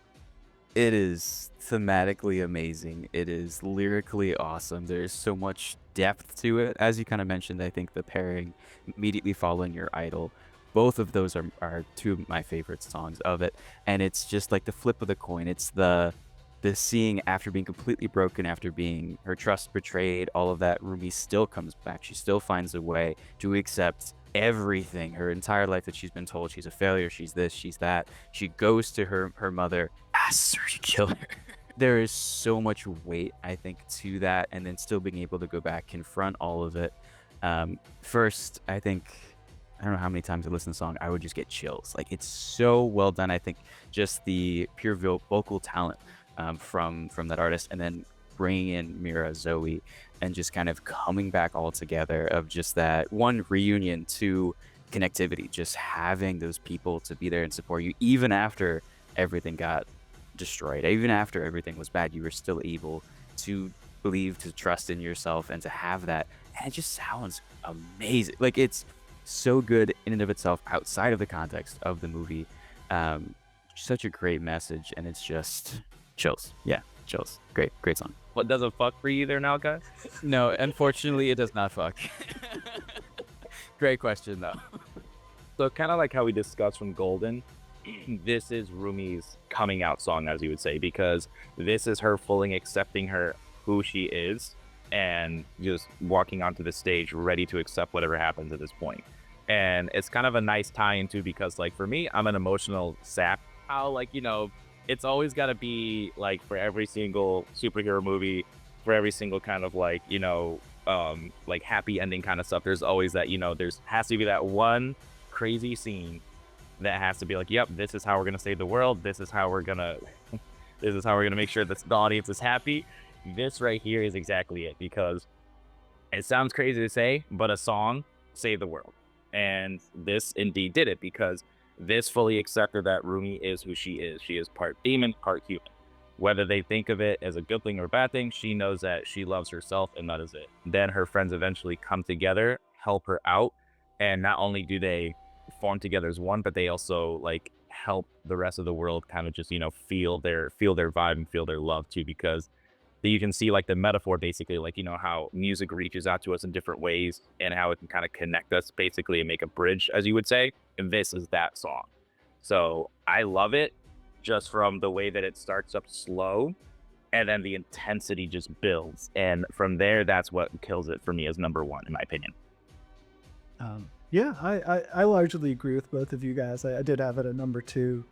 It is thematically amazing. It is lyrically awesome. There's so much depth to it. As you kind of mentioned, I think the pairing immediately following your idol, both of those are two of my favorite songs of it. And it's just like the flip of the coin. It's the seeing after being completely broken, after being her trust betrayed, all of that, Rumi still comes back. She still finds a way to accept everything, her entire life, that she's been told she's a failure, she's this, she's that. She goes to her mother, asks her to kill her. There is so much weight, I think, to that, and then still being able to go back, confront all of it. First, I think I don't know how many times I listen to the song, I would just get chills. Like it's so well done. I think just the pure vocal talent from that artist, and then bringing in Mira, Zoe, and just kind of coming back all together of just that one reunion, two connectivity, just having those people to be there and support you even after everything got destroyed, even after everything was bad, you were still able to believe, to trust in yourself, and to have that. And it just sounds amazing. Like it's so good in and of itself outside of the context of the movie. Um, Such a great message, and it's just chills. Yeah, chills. Great song.
What doesn't fuck for you there now, guys?
No, unfortunately, it does not fuck. Great question, though.
So kind of like how we discussed from Golden, this is Rumi's coming out song, as you would say, because this is her fully accepting her who she is and just walking onto the stage ready to accept whatever happens at this point. And it's kind of a nice tie into, because like for me, I'm an emotional sap. How like, you know, it's always got to be like for every single superhero movie, for every single kind of like, you know, like happy ending kind of stuff, there's always that, you know, there's has to be that one crazy scene that has to be like, yep, this is how we're gonna save the world, this is how we're gonna this is how we're gonna make sure that the audience is happy. This right here is exactly it, because it sounds crazy to say, but a song saved the world. And this indeed did it, because this fully accepted that Rumi is who she is. She is part demon, part human. Whether they think of it as a good thing or a bad thing, she knows that she loves herself, and that is it. Then her friends eventually come together, help her out, and not only do they form together as one, but they also like help the rest of the world kind of just, you know, feel their vibe and feel their love too, because you can see like the metaphor basically, like, you know, how music reaches out to us in different ways and how it can kind of connect us basically and make a bridge, as you would say. And this is that song. So I love it just from the way that it starts up slow and then the intensity just builds. And from there, that's what kills it for me as number one, in my opinion.
Yeah, I largely agree with both of you guys. I did have it at number two.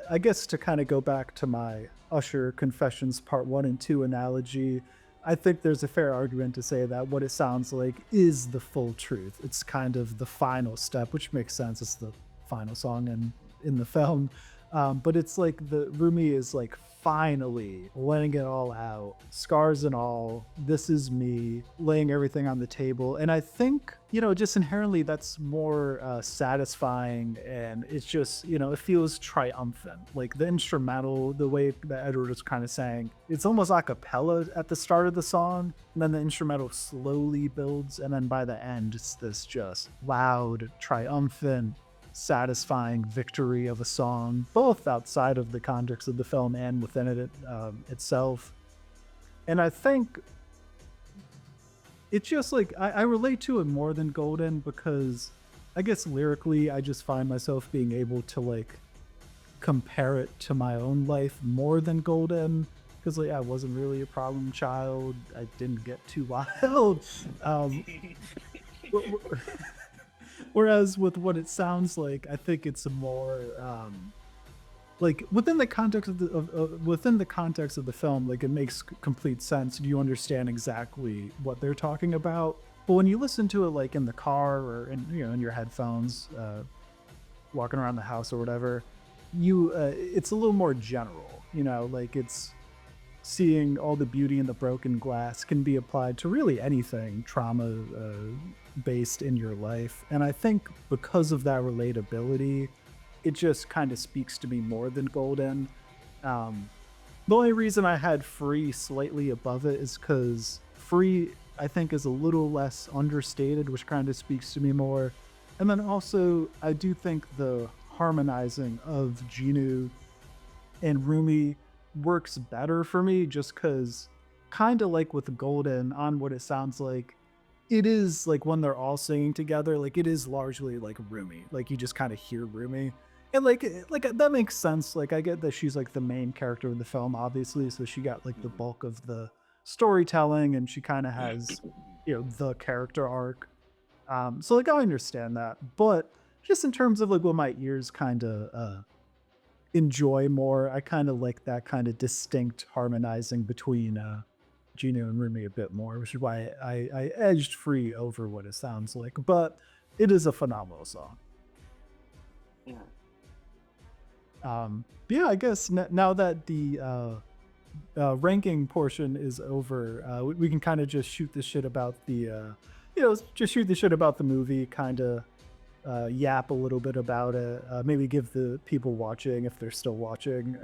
I guess to kind of go back to my Usher Confessions Part 1 and 2 analogy, I think there's a fair argument to say that what it sounds like is the full truth. It's kind of the final step, which makes sense. It's the final song in the film. But it's like the Rumi is like finally letting it all out, scars and all. This is me laying everything on the table. And I think, you know, just inherently that's more satisfying, and it's just, you know, it feels triumphant. Like the instrumental, the way that Edward was kind of saying, it's almost a cappella at the start of the song, and then the instrumental slowly builds, and then by the end it's this just loud, triumphant, satisfying victory of a song, both outside of the context of the film and within it itself. And I think it's just like I relate to it more than Golden, because I guess lyrically I just find myself being able to like compare it to my own life more than Golden, because like I wasn't really a problem child, I didn't get too wild. Whereas with what it sounds like, I think it's a more like within the context of the film, like it makes complete sense. You understand exactly what they're talking about. But when you listen to it like in the car or in, you know, in your headphones, walking around the house or whatever, it's a little more general. You know, like it's seeing all the beauty in the broken glass can be applied to really anything trauma based in your life. And I think because of that relatability, it just kind of speaks to me more than Golden. The only reason I had Free slightly above it is because Free, I think, is a little less understated, which kind of speaks to me more. And then also, I do think the harmonizing of Genu and Rumi works better for me, just because, kind of like with Golden, on what it sounds like, it is like when they're all singing together, like it is largely like Rumi. Like you just kind of hear Rumi. And like that makes sense. Like I get that she's like the main character of the film, obviously, so she got like the bulk of the storytelling, and she kind of has, you know, the character arc. So like I understand that, but just in terms of like what my ears kind of enjoy more, I kind of like that kind of distinct harmonizing between Gino and Rumi a bit more, which is why I edged Free over what it sounds like. But it is a phenomenal song.
Yeah.
But yeah, I guess now that the ranking portion is over, we can kind of just shoot the shit about the, just shoot the shit about the movie, kind of yap a little bit about it, maybe give the people watching, if they're still watching,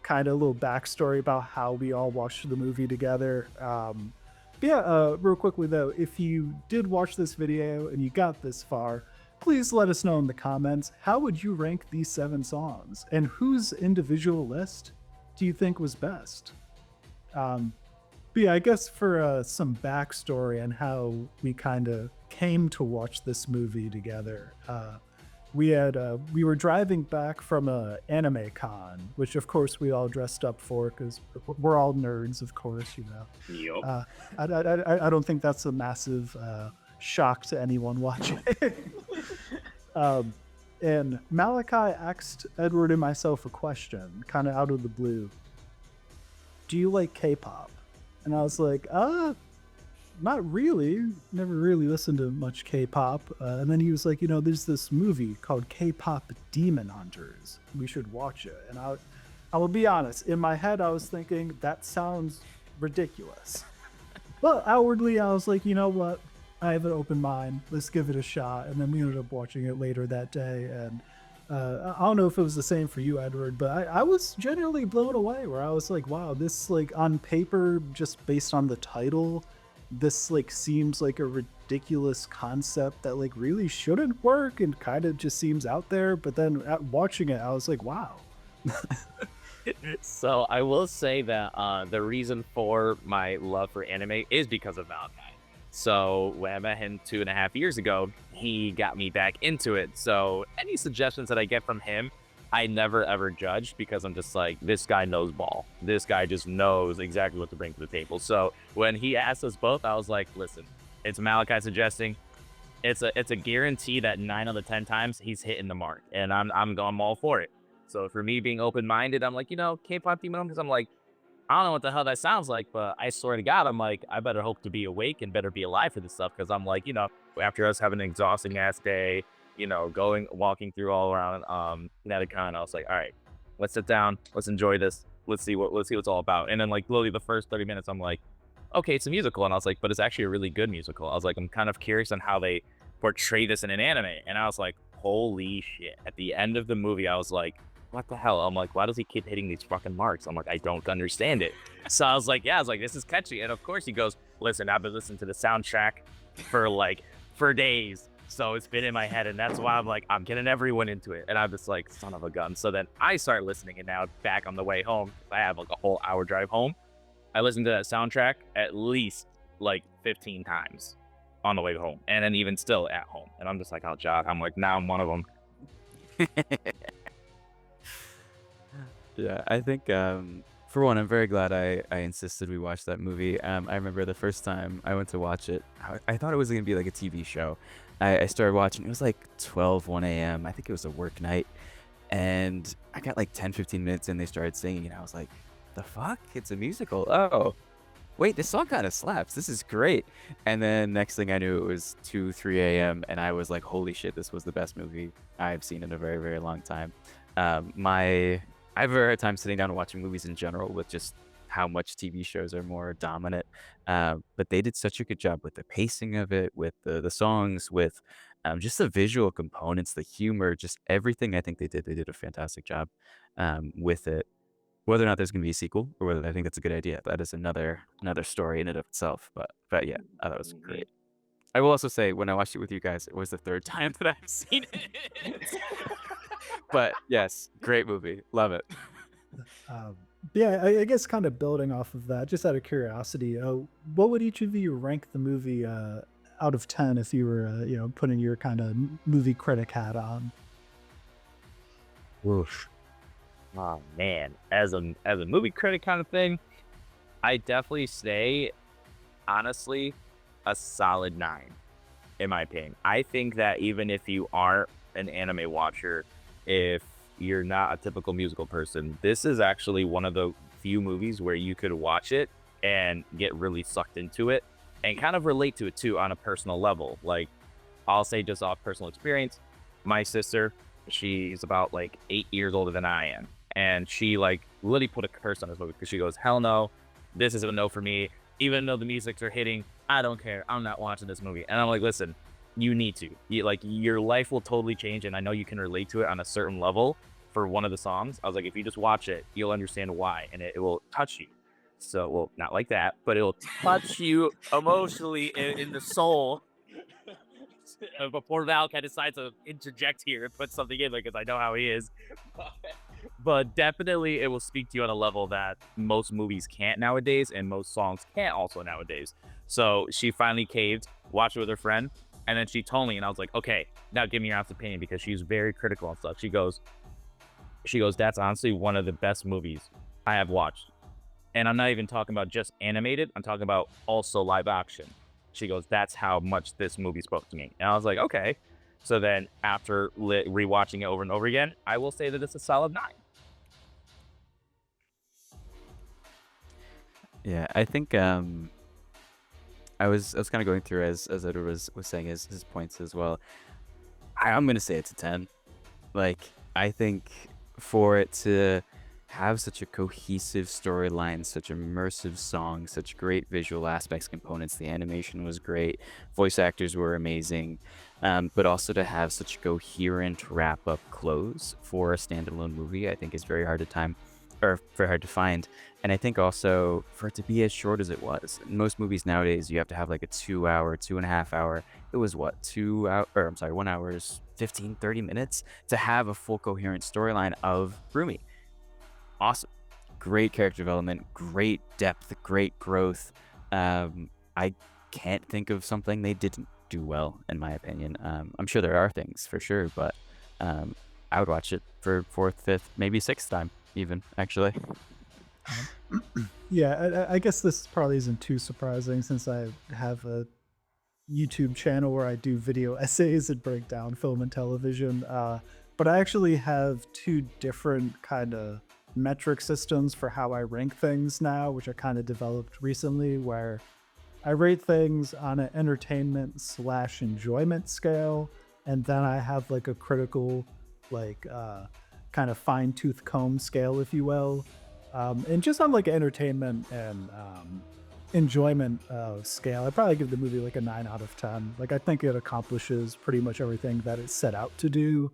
kind of a little backstory about how we all watched the movie together. But yeah, real quickly though, if you did watch this video and you got this far, please let us know in the comments, how would you rank these 7 songs? And whose individual list do you think was best? But yeah, I guess for some backstory on how we kind of came to watch this movie together, we were driving back from a anime con, which of course we all dressed up for because we're all nerds, of course, you know.
Yup.
I don't think that's a massive shock to anyone watching. And Malachi asked Edward and myself a question, kind of out of the blue. Do you like K-pop? And I was like, not really. Never really listened to much K-pop. And then he was like, there's this movie called K-pop Demon Hunters. We should watch it. And I will be honest, in my head, I was thinking that sounds ridiculous. But outwardly, I was like, you know what? I have an open mind. Let's give it a shot. And then we ended up watching it later that day. And I don't know if it was the same for you, Edward, but I was genuinely blown away, where I was like, wow, this, like, on paper, just based on the title, this, like, seems like a ridiculous concept that, like, really shouldn't work and kind of just seems out there. But then watching it, I was like, wow.
So I will say that the reason for my love for anime is because of Malachi. So when I met him 2.5 years ago, he got me back into it. So any suggestions that I get from him, I never ever judge, because I'm just like, this guy knows ball. This guy just knows exactly what to bring to the table. So when he asked us both, I was like, listen, it's Malachi suggesting. It's a guarantee that 9 out of 10 times he's hitting the mark, and I'm all for it. So for me being open-minded, I'm like, K-pop Demon Hunters, I'm like, I don't know what the hell that sounds like, but I swear to God, I'm like, I better hope to be awake and better be alive for this stuff, because I'm like, after us having an exhausting ass day, walking through all around Netacon, I was like, all right, let's sit down, let's enjoy this, let's see what it's all about. And then, like, literally the first 30 minutes, I'm like, okay, it's a musical, and I was like, but it's actually a really good musical. I was like, I'm kind of curious on how they portray this in an anime, and I was like, holy shit. At the end of the movie, I was like, what the hell? I'm like, why does he keep hitting these fucking marks? I'm like, I don't understand it. So I was like, this is catchy. And of course he goes, listen, I've been listening to the soundtrack for days. So it's been in my head. And that's why I'm like, I'm getting everyone into it. And I'm just like, son of a gun. So then I start listening, and now back on the way home, I have like a whole hour drive home. I listened to that soundtrack at least like 15 times on the way home. And then even still at home. And I'm just like, oh, Josh, I'm like, now I'm one of them.
Yeah, I think for one, I'm very glad I insisted we watch that movie. I remember the first time I went to watch it, I thought it was going to be like a TV show. I started watching, it was like 1 a.m. I think it was a work night. And I got like 10-15 minutes in, they started singing, and I was like, the fuck? It's a musical. Oh, wait, this song kind of slaps. This is great. And then next thing I knew, it was 2-3 a.m. and I was like, holy shit, this was the best movie I've seen in a very, very long time. I have a very hard time sitting down and watching movies in general, with just how much TV shows are more dominant. But they did such a good job with the pacing of it, with the songs, with just the visual components, the humor, just everything. I think they did a fantastic job with it. Whether or not there's going to be a sequel, or whether I think that's a good idea, that is another story in and of itself. But yeah, I thought it was great. I will also say, when I watched it with you guys, it was the 3rd time that I've seen it. But yes, great movie. Love it.
Yeah, I guess kind of building off of that, just out of curiosity, what would each of you rank the movie out of 10 if you were, putting your kind of movie critic hat on?
Whoosh. Oh man, as a movie critic kind of thing, I definitely say, honestly, a solid 9, in my opinion. I think that even if you are an anime watcher, if you're not a typical musical person, this is actually one of the few movies where you could watch it and get really sucked into it and kind of relate to it too on a personal level. Like, I'll say just off personal experience, my sister, she's about like 8 years older than I am. And she like literally put a curse on this movie because she goes, hell no, this is a no for me. Even though the musics are hitting, I don't care. I'm not watching this movie. And I'm like, listen, you need to. Like your life will totally change. And I know you can relate to it on a certain level for one of the songs. I was like, if you just watch it, you'll understand why. And it will touch you. So, well, not like that, but it'll touch you emotionally in the soul. Before Val kind of decides to interject here and put something in because I know how he is. But definitely it will speak to you on a level that most movies can't nowadays and most songs can't also nowadays. So she finally caved, watched it with her friend, and then she told me, and I was like, okay, now give me your honest opinion because she's very critical and stuff. She goes, that's honestly one of the best movies I have watched. And I'm not even talking about just animated. I'm talking about also live action. She goes, that's how much this movie spoke to me. And I was like, okay. So then after rewatching it over and over again, I will say that it's a solid 9.
Yeah, I think I was kind of going through as Edward was saying his points as well. I'm gonna say it's a 10. Like, I think for it to have such a cohesive storyline, such immersive songs, such great visual aspects, components, the animation was great, voice actors were amazing, but also to have such a coherent wrap-up close for a standalone movie, I think is very hard to find. And I think also for it to be as short as it was. In most movies nowadays, you have to have like a 2-hour, 2.5 hour. It was what, 1 hour's 15, 30 minutes to have a full coherent storyline of Rumi. Awesome. Great character development, great depth, great growth. I can't think of something they didn't do well, in my opinion. I'm sure there are things for sure, but I would watch it for 4th, 5th, maybe 6th time even, actually.
Yeah, I guess this probably isn't too surprising since I have a YouTube channel where I do video essays and break down film and television. But I actually have 2 different kind of metric systems for how I rank things now, which I kind of developed recently, where I rate things on an entertainment/enjoyment scale, and then I have like a critical, like kind of fine-tooth comb scale, if you will. And just on like entertainment and enjoyment scale, I'd probably give the movie like a 9 out of 10. Like, I think it accomplishes pretty much everything that it set out to do.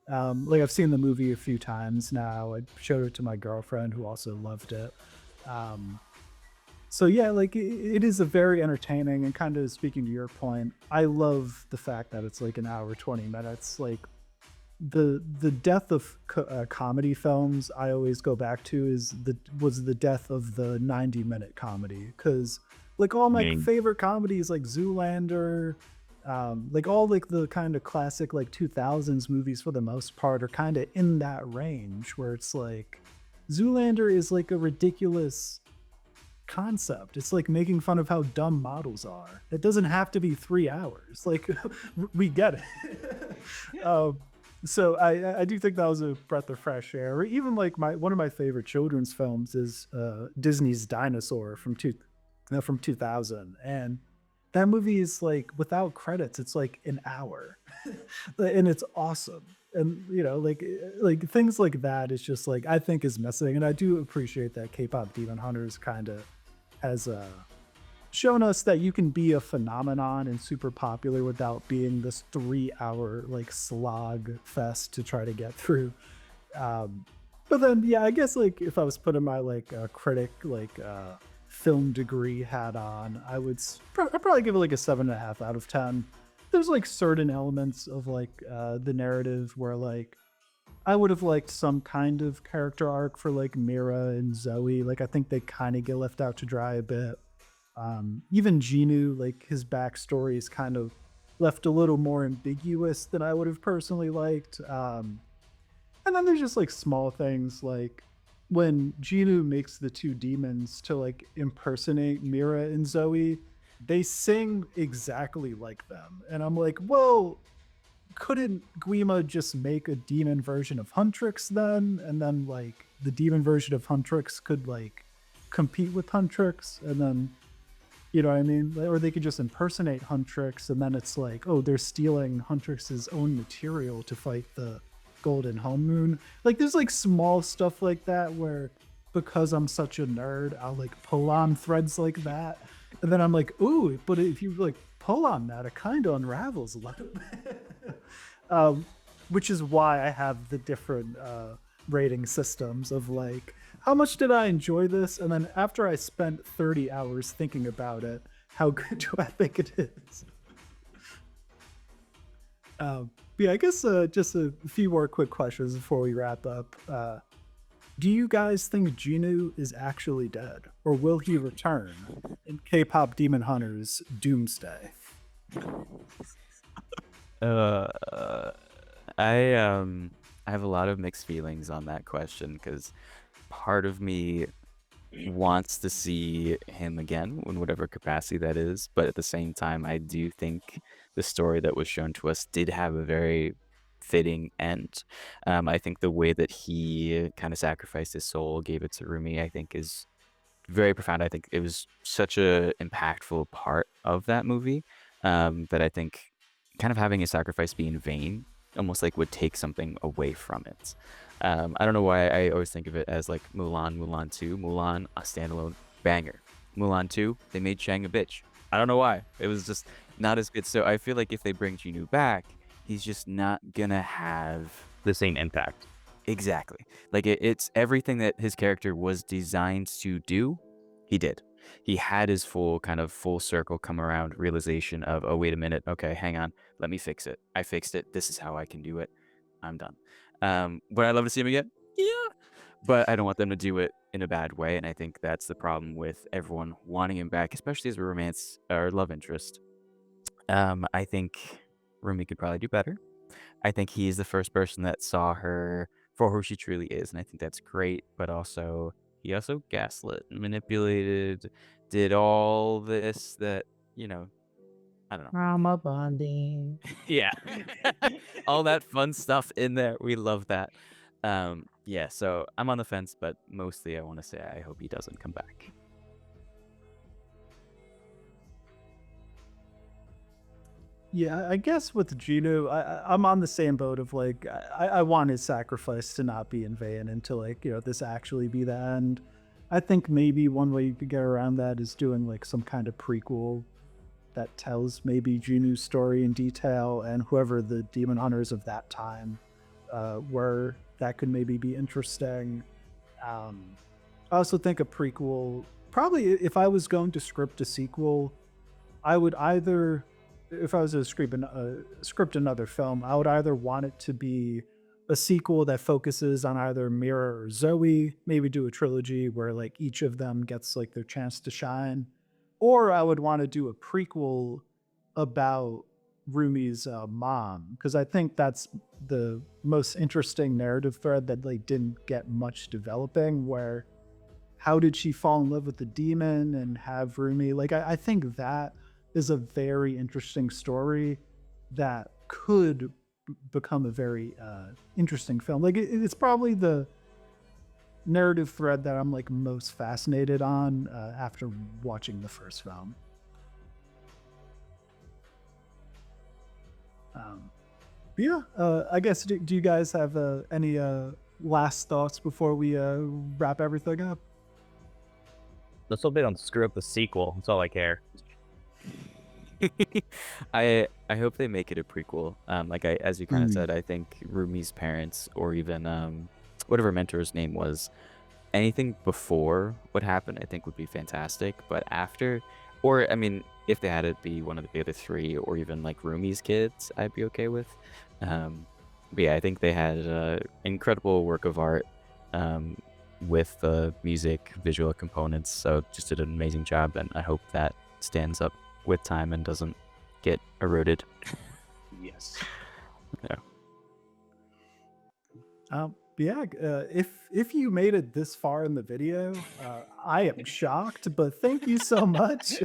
Like, I've seen the movie a few times now. I showed it to my girlfriend who also loved it. So yeah, like it is a very entertaining, and kind of speaking to your point, I love the fact that it's like an hour 20 minutes. Like, the death of comedy films I always go back to was the death of the 90-minute comedy, because like all my favorite comedies like Zoolander, like all like the kind of classic like 2000s movies for the most part are kind of in that range where it's like Zoolander is like a ridiculous concept. It's like making fun of how dumb models are. It doesn't have to be 3 hours. Like we get it. So I do think that was a breath of fresh air. Or even like one of my favorite children's films is Disney's Dinosaur from 2000, and that movie is like without credits, it's like an hour, and it's awesome. And you know, like things like that is just like I think is missing, and I do appreciate that K-pop Demon Hunters kind of has shown us that you can be a phenomenon and super popular without being this 3-hour like slog fest to try to get through. But then, yeah, I guess like if I was putting my like critic like film degree hat on, I'd probably give it like a 7.5 out of 10. There's like certain elements of like the narrative where like I would have liked some kind of character arc for like Mira and Zoe. Like I think they kind of get left out to dry a bit. Even Genu, like his backstory is kind of left a little more ambiguous than I would have personally liked. And then there's just like small things like when Genu makes the 2 demons to like impersonate Mira and Zoe, they sing exactly like them. And I'm like, well, couldn't Guima just make a demon version of Huntrix then? And then like the demon version of Huntrix could like compete with Huntrix, and then You know what I mean? Or they could just impersonate Huntrix, and then it's like, oh, they're stealing Huntrix's own material to fight the Golden Home Moon. Like, there's like small stuff like that where, because I'm such a nerd, I'll like pull on threads like that, and then I'm like, ooh, but if you like pull on that, it kind of unravels a little bit. Which is why I have the different rating systems of like, how much did I enjoy this? And then after I spent 30 hours thinking about it, how good do I think it is? Yeah, I guess just a few more quick questions before we wrap up. Do you guys think Genu is actually dead, or will he return in K-pop Demon Hunters Doomsday?
Uh, I have a lot of mixed feelings on that question because part of me wants to see him again in whatever capacity that is, but at the same time, I do think the story that was shown to us did have a very fitting end. I think the way that he kind of sacrificed his soul, gave it to Rumi, I think is very profound. I think it was such a impactful part of that movie that I think kind of having a sacrifice be in vain almost like would take something away from it. I don't know why I always think of it as like Mulan, Mulan 2, Mulan, a standalone banger. Mulan 2, they made Shang a bitch. I don't know why. It was just not as good. So I feel like if they bring Genu back, he's just not gonna have
The same impact.
exactly. Like it's everything that his character was designed to do, he did. He had his full kind of full circle come around realization of, oh, wait a minute. Okay, hang on. Let me fix it. I fixed it. This is how I can do it. I'm done. Would I love to see him again? Yeah. But I don't want them to do it in a bad way. And I think that's the problem with everyone wanting him back, especially as a romance or love interest. I think Rumi could probably do better. I think he's the first person that saw her for who she truly is, and I think that's great. But also, he also gaslit, manipulated, did all this that I don't know.
Trauma bonding.
Yeah, all that fun stuff in there. We love that. Yeah. So I'm on the fence, but mostly I want to say I hope he doesn't come back.
Yeah, I guess with Genu, I'm on the same boat of like, I want his sacrifice to not be in vain and to like, this actually be the end. I think maybe one way you could get around that is doing like some kind of prequel that tells maybe Genu's story in detail, and whoever the demon hunters of that time were, that could maybe be interesting. I also think a prequel, probably if I was going to script a sequel, I would either, if I was to script another film, I would either want it to be a sequel that focuses on either Mira or Zoe, maybe do a trilogy where like each of them gets like their chance to shine, or I would want to do a prequel about Rumi's mom, because I think that's the most interesting narrative thread that like didn't get much developing. Where how did she fall in love with the demon and have Rumi? Like I think that is a very interesting story that could become a very interesting film. Like it's probably the narrative thread that I'm like most fascinated on after watching the first film. But yeah, I guess do you guys have any last thoughts before we wrap everything up?
Let's hope they don't screw up the sequel. That's all I care.
I hope they make it a prequel. Like as you kind of said, I think Rumi's parents or even whatever mentor's name was, anything before what happened, I think would be fantastic. But after, or I mean, if they had it be one of the other three, or even like Rumi's kids, I'd be okay with. But yeah, I think they had incredible work of art with the music, visual components. So just did an amazing job, and I hope that stands up with time and doesn't get eroded.
Yes.
Yeah.
Yeah, if you made it this far in the video, I am shocked, but thank you so much.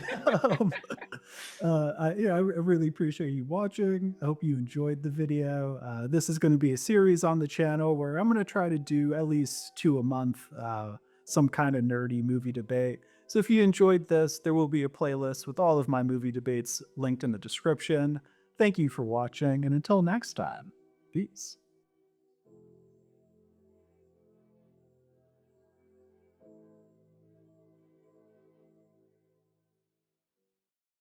I really appreciate you watching. I hope you enjoyed the video. This is going to be a series on the channel where I'm going to try to do at least 2 a month, some kind of nerdy movie debate. So if you enjoyed this, there will be a playlist with all of my movie debates linked in the description. Thank you for watching, and until next time, peace.